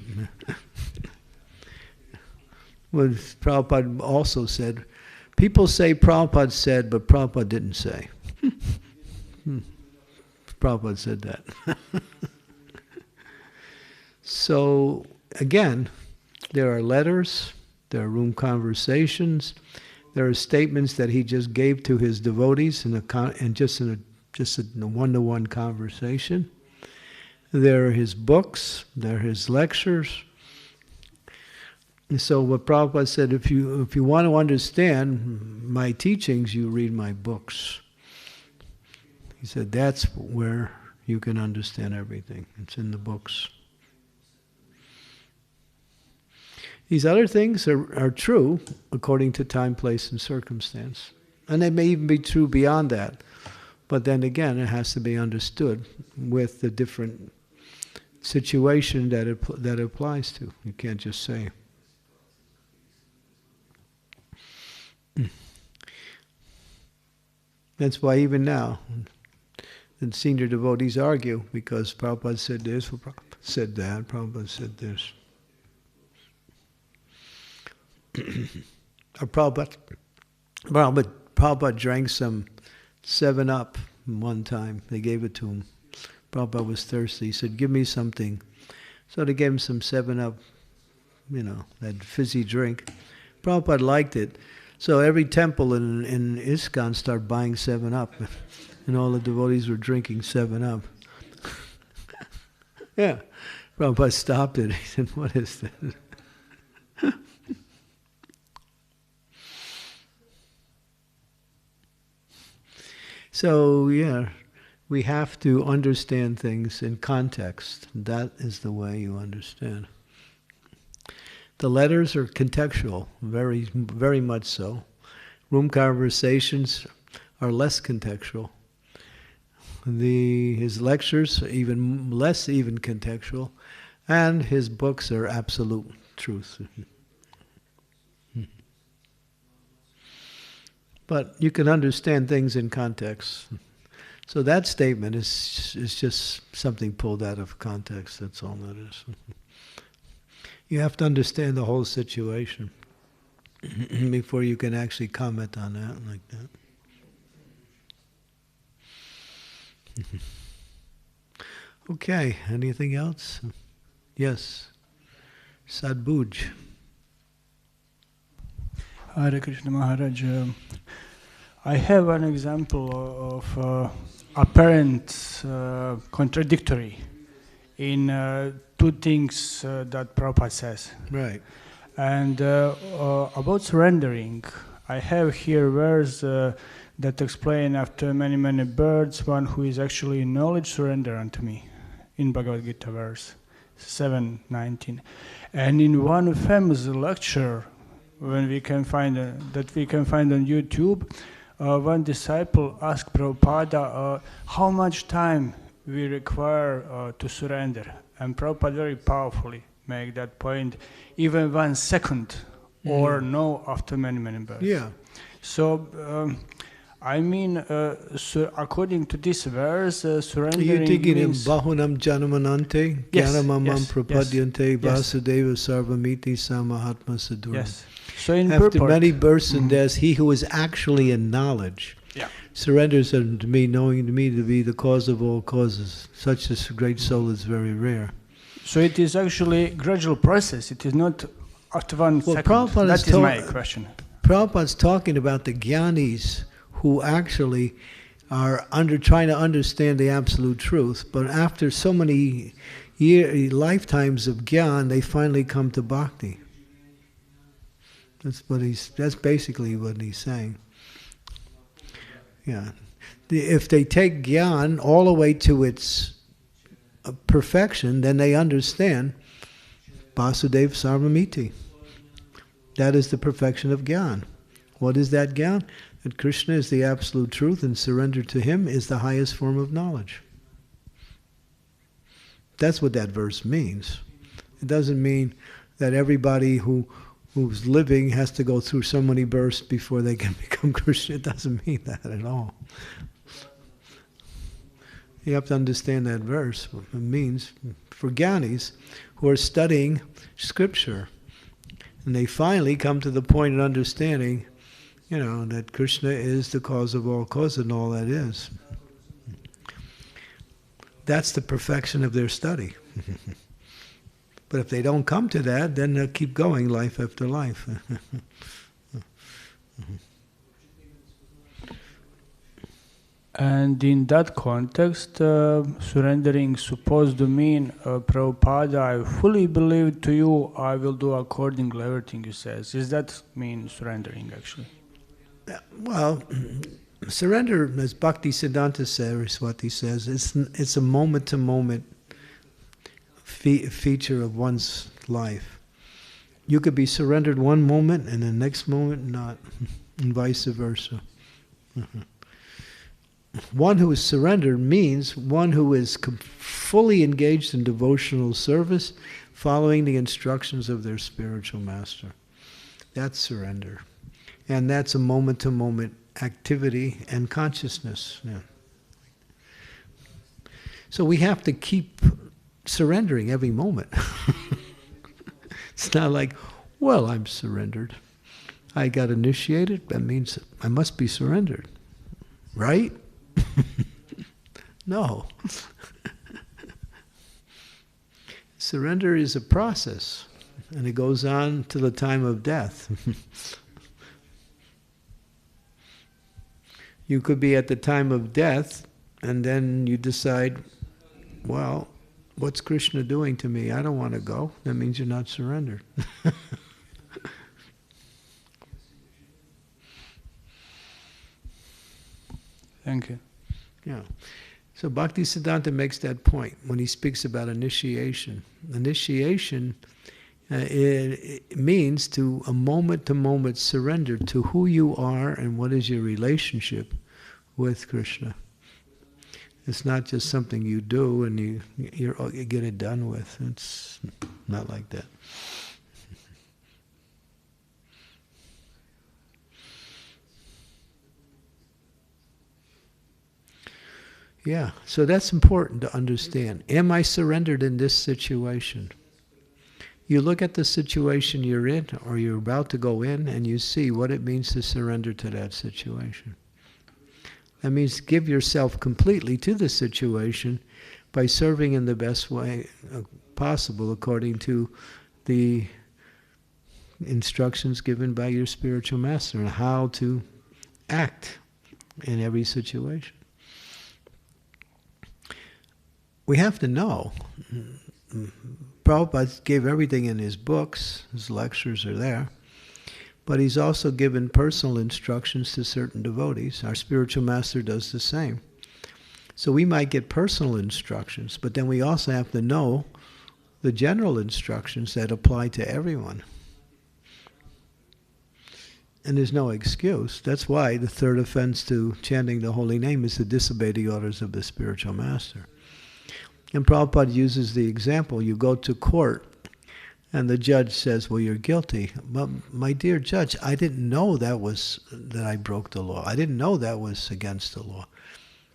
Well, Prabhupada also said, people say Prabhupada said, but Prabhupada didn't say. Prabhupada said that. So, again, there are letters, there are room conversations, there are statements that he just gave to his devotees in a one-to-one conversation. There are his books, there are his lectures. And so what Prabhupada said, if you want to understand my teachings, you read my books. He said that's where you can understand everything. It's in the books. These other things are true according to time, place, and circumstance. And they may even be true beyond that. But then again, it has to be understood with the different situation that it applies to. You can't just say. That's why even now, the senior devotees argue because Prabhupada said this, Prabhupada said that, Prabhupada said this. Prabhupada drank some 7-Up one time. They gave it to him. Prabhupada was thirsty. He said, give me something. So they gave him some 7-Up, that fizzy drink. Prabhupada liked it. So every temple in ISKCON started buying 7-Up. And all the devotees were drinking 7-Up. Yeah. Prabhupada stopped it. He said, what is this? So, yeah, we have to understand things in context. That is the way you understand. The letters are contextual, very, very much so. Room conversations are less contextual. His lectures are even less even contextual, and his books are absolute truth. But you can understand things in context. So that statement is just something pulled out of context, that's all that is. You have to understand the whole situation before you can actually comment on that like that. Okay, anything else? Yes. Sadbhuj. Hare Krishna Maharaj, I have an example of apparent contradictory in two things that Prabhupada says. Right. And about surrendering, I have here verse that explain after many, many births, one who is actually in knowledge surrender unto me, in Bhagavad Gita verse 7:19. And in one famous lecture, when we can find that we can find on YouTube, one disciple asked Prabhupada how much time we require to surrender, and Prabhupada very powerfully make that point, even 1 second or no after many, many births. Yeah. So according to this verse, surrendering Are you thinking in means Bahunam Janamanante, Yes, Jnanamamam yes, Prapadyante, yes. Vasudeva Sarvamiti Samahatma Sadhura. yes. So in After purport, many births and deaths, he who is actually in knowledge yeah. surrenders unto me, knowing to me to be the cause of all causes. Such a great soul is very rare. So it is actually gradual process. It is not after 1 second. Prabhupada That is my question. Prabhupada's talking about the jnanis who actually are trying to understand the absolute truth, but after so many lifetimes of jnana, they finally come to bhakti. That's basically what he's saying. Yeah. If they take Gyan all the way to its perfection, then they understand Vasudeva Sarvamiti. That is the perfection of Gyan. What is that Gyan? That Krishna is the absolute truth and surrender to Him is the highest form of knowledge. That's what that verse means. It doesn't mean that everybody who's living has to go through so many births before they can become Krishna. It doesn't mean that at all. You have to understand that verse. What it means for Gyanis who are studying Scripture, and they finally come to the point of understanding, that Krishna is the cause of all cause and all that is. That's the perfection of their study. But if they don't come to that, then they'll keep going life after life. And in that context, surrendering supposed to mean, Prabhupada, I fully believe to you, I will do accordingly everything you says. Does that mean surrendering actually? Well, surrender, as Bhaktisiddhanta Saraswati says, it's a moment-to-moment feature of one's life. You could be surrendered one moment and the next moment not, and vice versa. One who is surrendered means one who is fully engaged in devotional service, following the instructions of their spiritual master. That's surrender. And that's a moment-to-moment activity and consciousness. Yeah. So we have to keep surrendering every moment. It's not like, well, I'm surrendered. I got initiated, that means I must be surrendered. Right? No. Surrender is a process, and it goes on to the time of death. You could be at the time of death, and then you decide, well, what's Krishna doing to me? I don't want to go. That means you're not surrendered. Thank you. Yeah. So Bhaktisiddhanta makes that point when he speaks about initiation. Initiation it means to a moment-to-moment surrender to who you are and what is your relationship with Krishna. It's not just something you do and you get it done with. It's not like that. Yeah, so that's important to understand. Am I surrendered in this situation? You look at the situation you're in or you're about to go in and you see what it means to surrender to that situation. That means give yourself completely to the situation by serving in the best way possible according to the instructions given by your spiritual master on how to act in every situation. We have to know. Prabhupada gave everything in his books, his lectures are there, but he's also given personal instructions to certain devotees. Our spiritual master does the same. So we might get personal instructions, but then we also have to know the general instructions that apply to everyone. And there's no excuse. That's why the third offense to chanting the holy name is to disobey the orders of the spiritual master. And Prabhupada uses the example, you go to court and the judge says, well, you're guilty. But my dear judge, I didn't know that I broke the law. I didn't know that was against the law.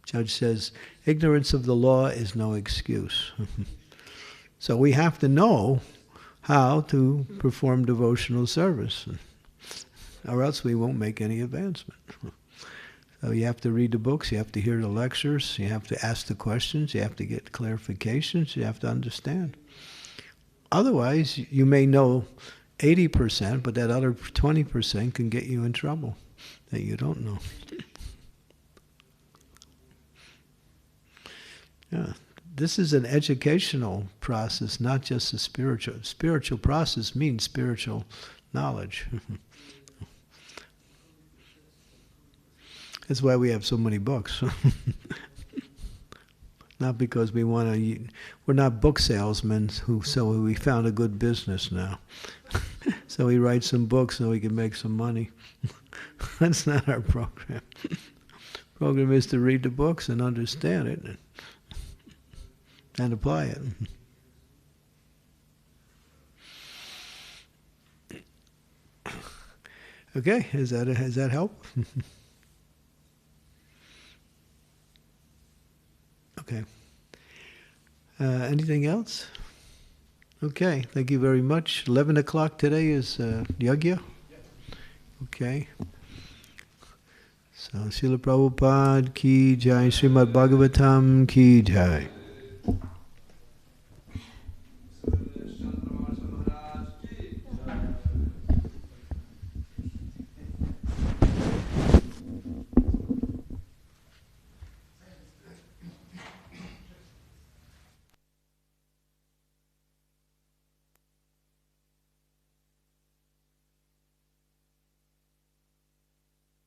Judge says, ignorance of the law is no excuse. So we have to know how to perform devotional service, or else we won't make any advancement. So you have to read the books, you have to hear the lectures, you have to ask the questions, you have to get clarifications, you have to understand. Otherwise, you may know 80%, but that other 20% can get you in trouble that you don't know. Yeah. This is an educational process, not just a spiritual. Spiritual process means spiritual knowledge. That's why we have so many books. Not because we want to. We're not book salesmen so we found a good business now. So we write some books so we can make some money. That's not our program. Program is to read the books and understand it and apply it. Okay, has that help? Okay. Anything else? Okay, thank you very much. 11 o'clock today is Yagya? Okay. So, Srila Prabhupada ki jai, Srimad Bhagavatam ki jai.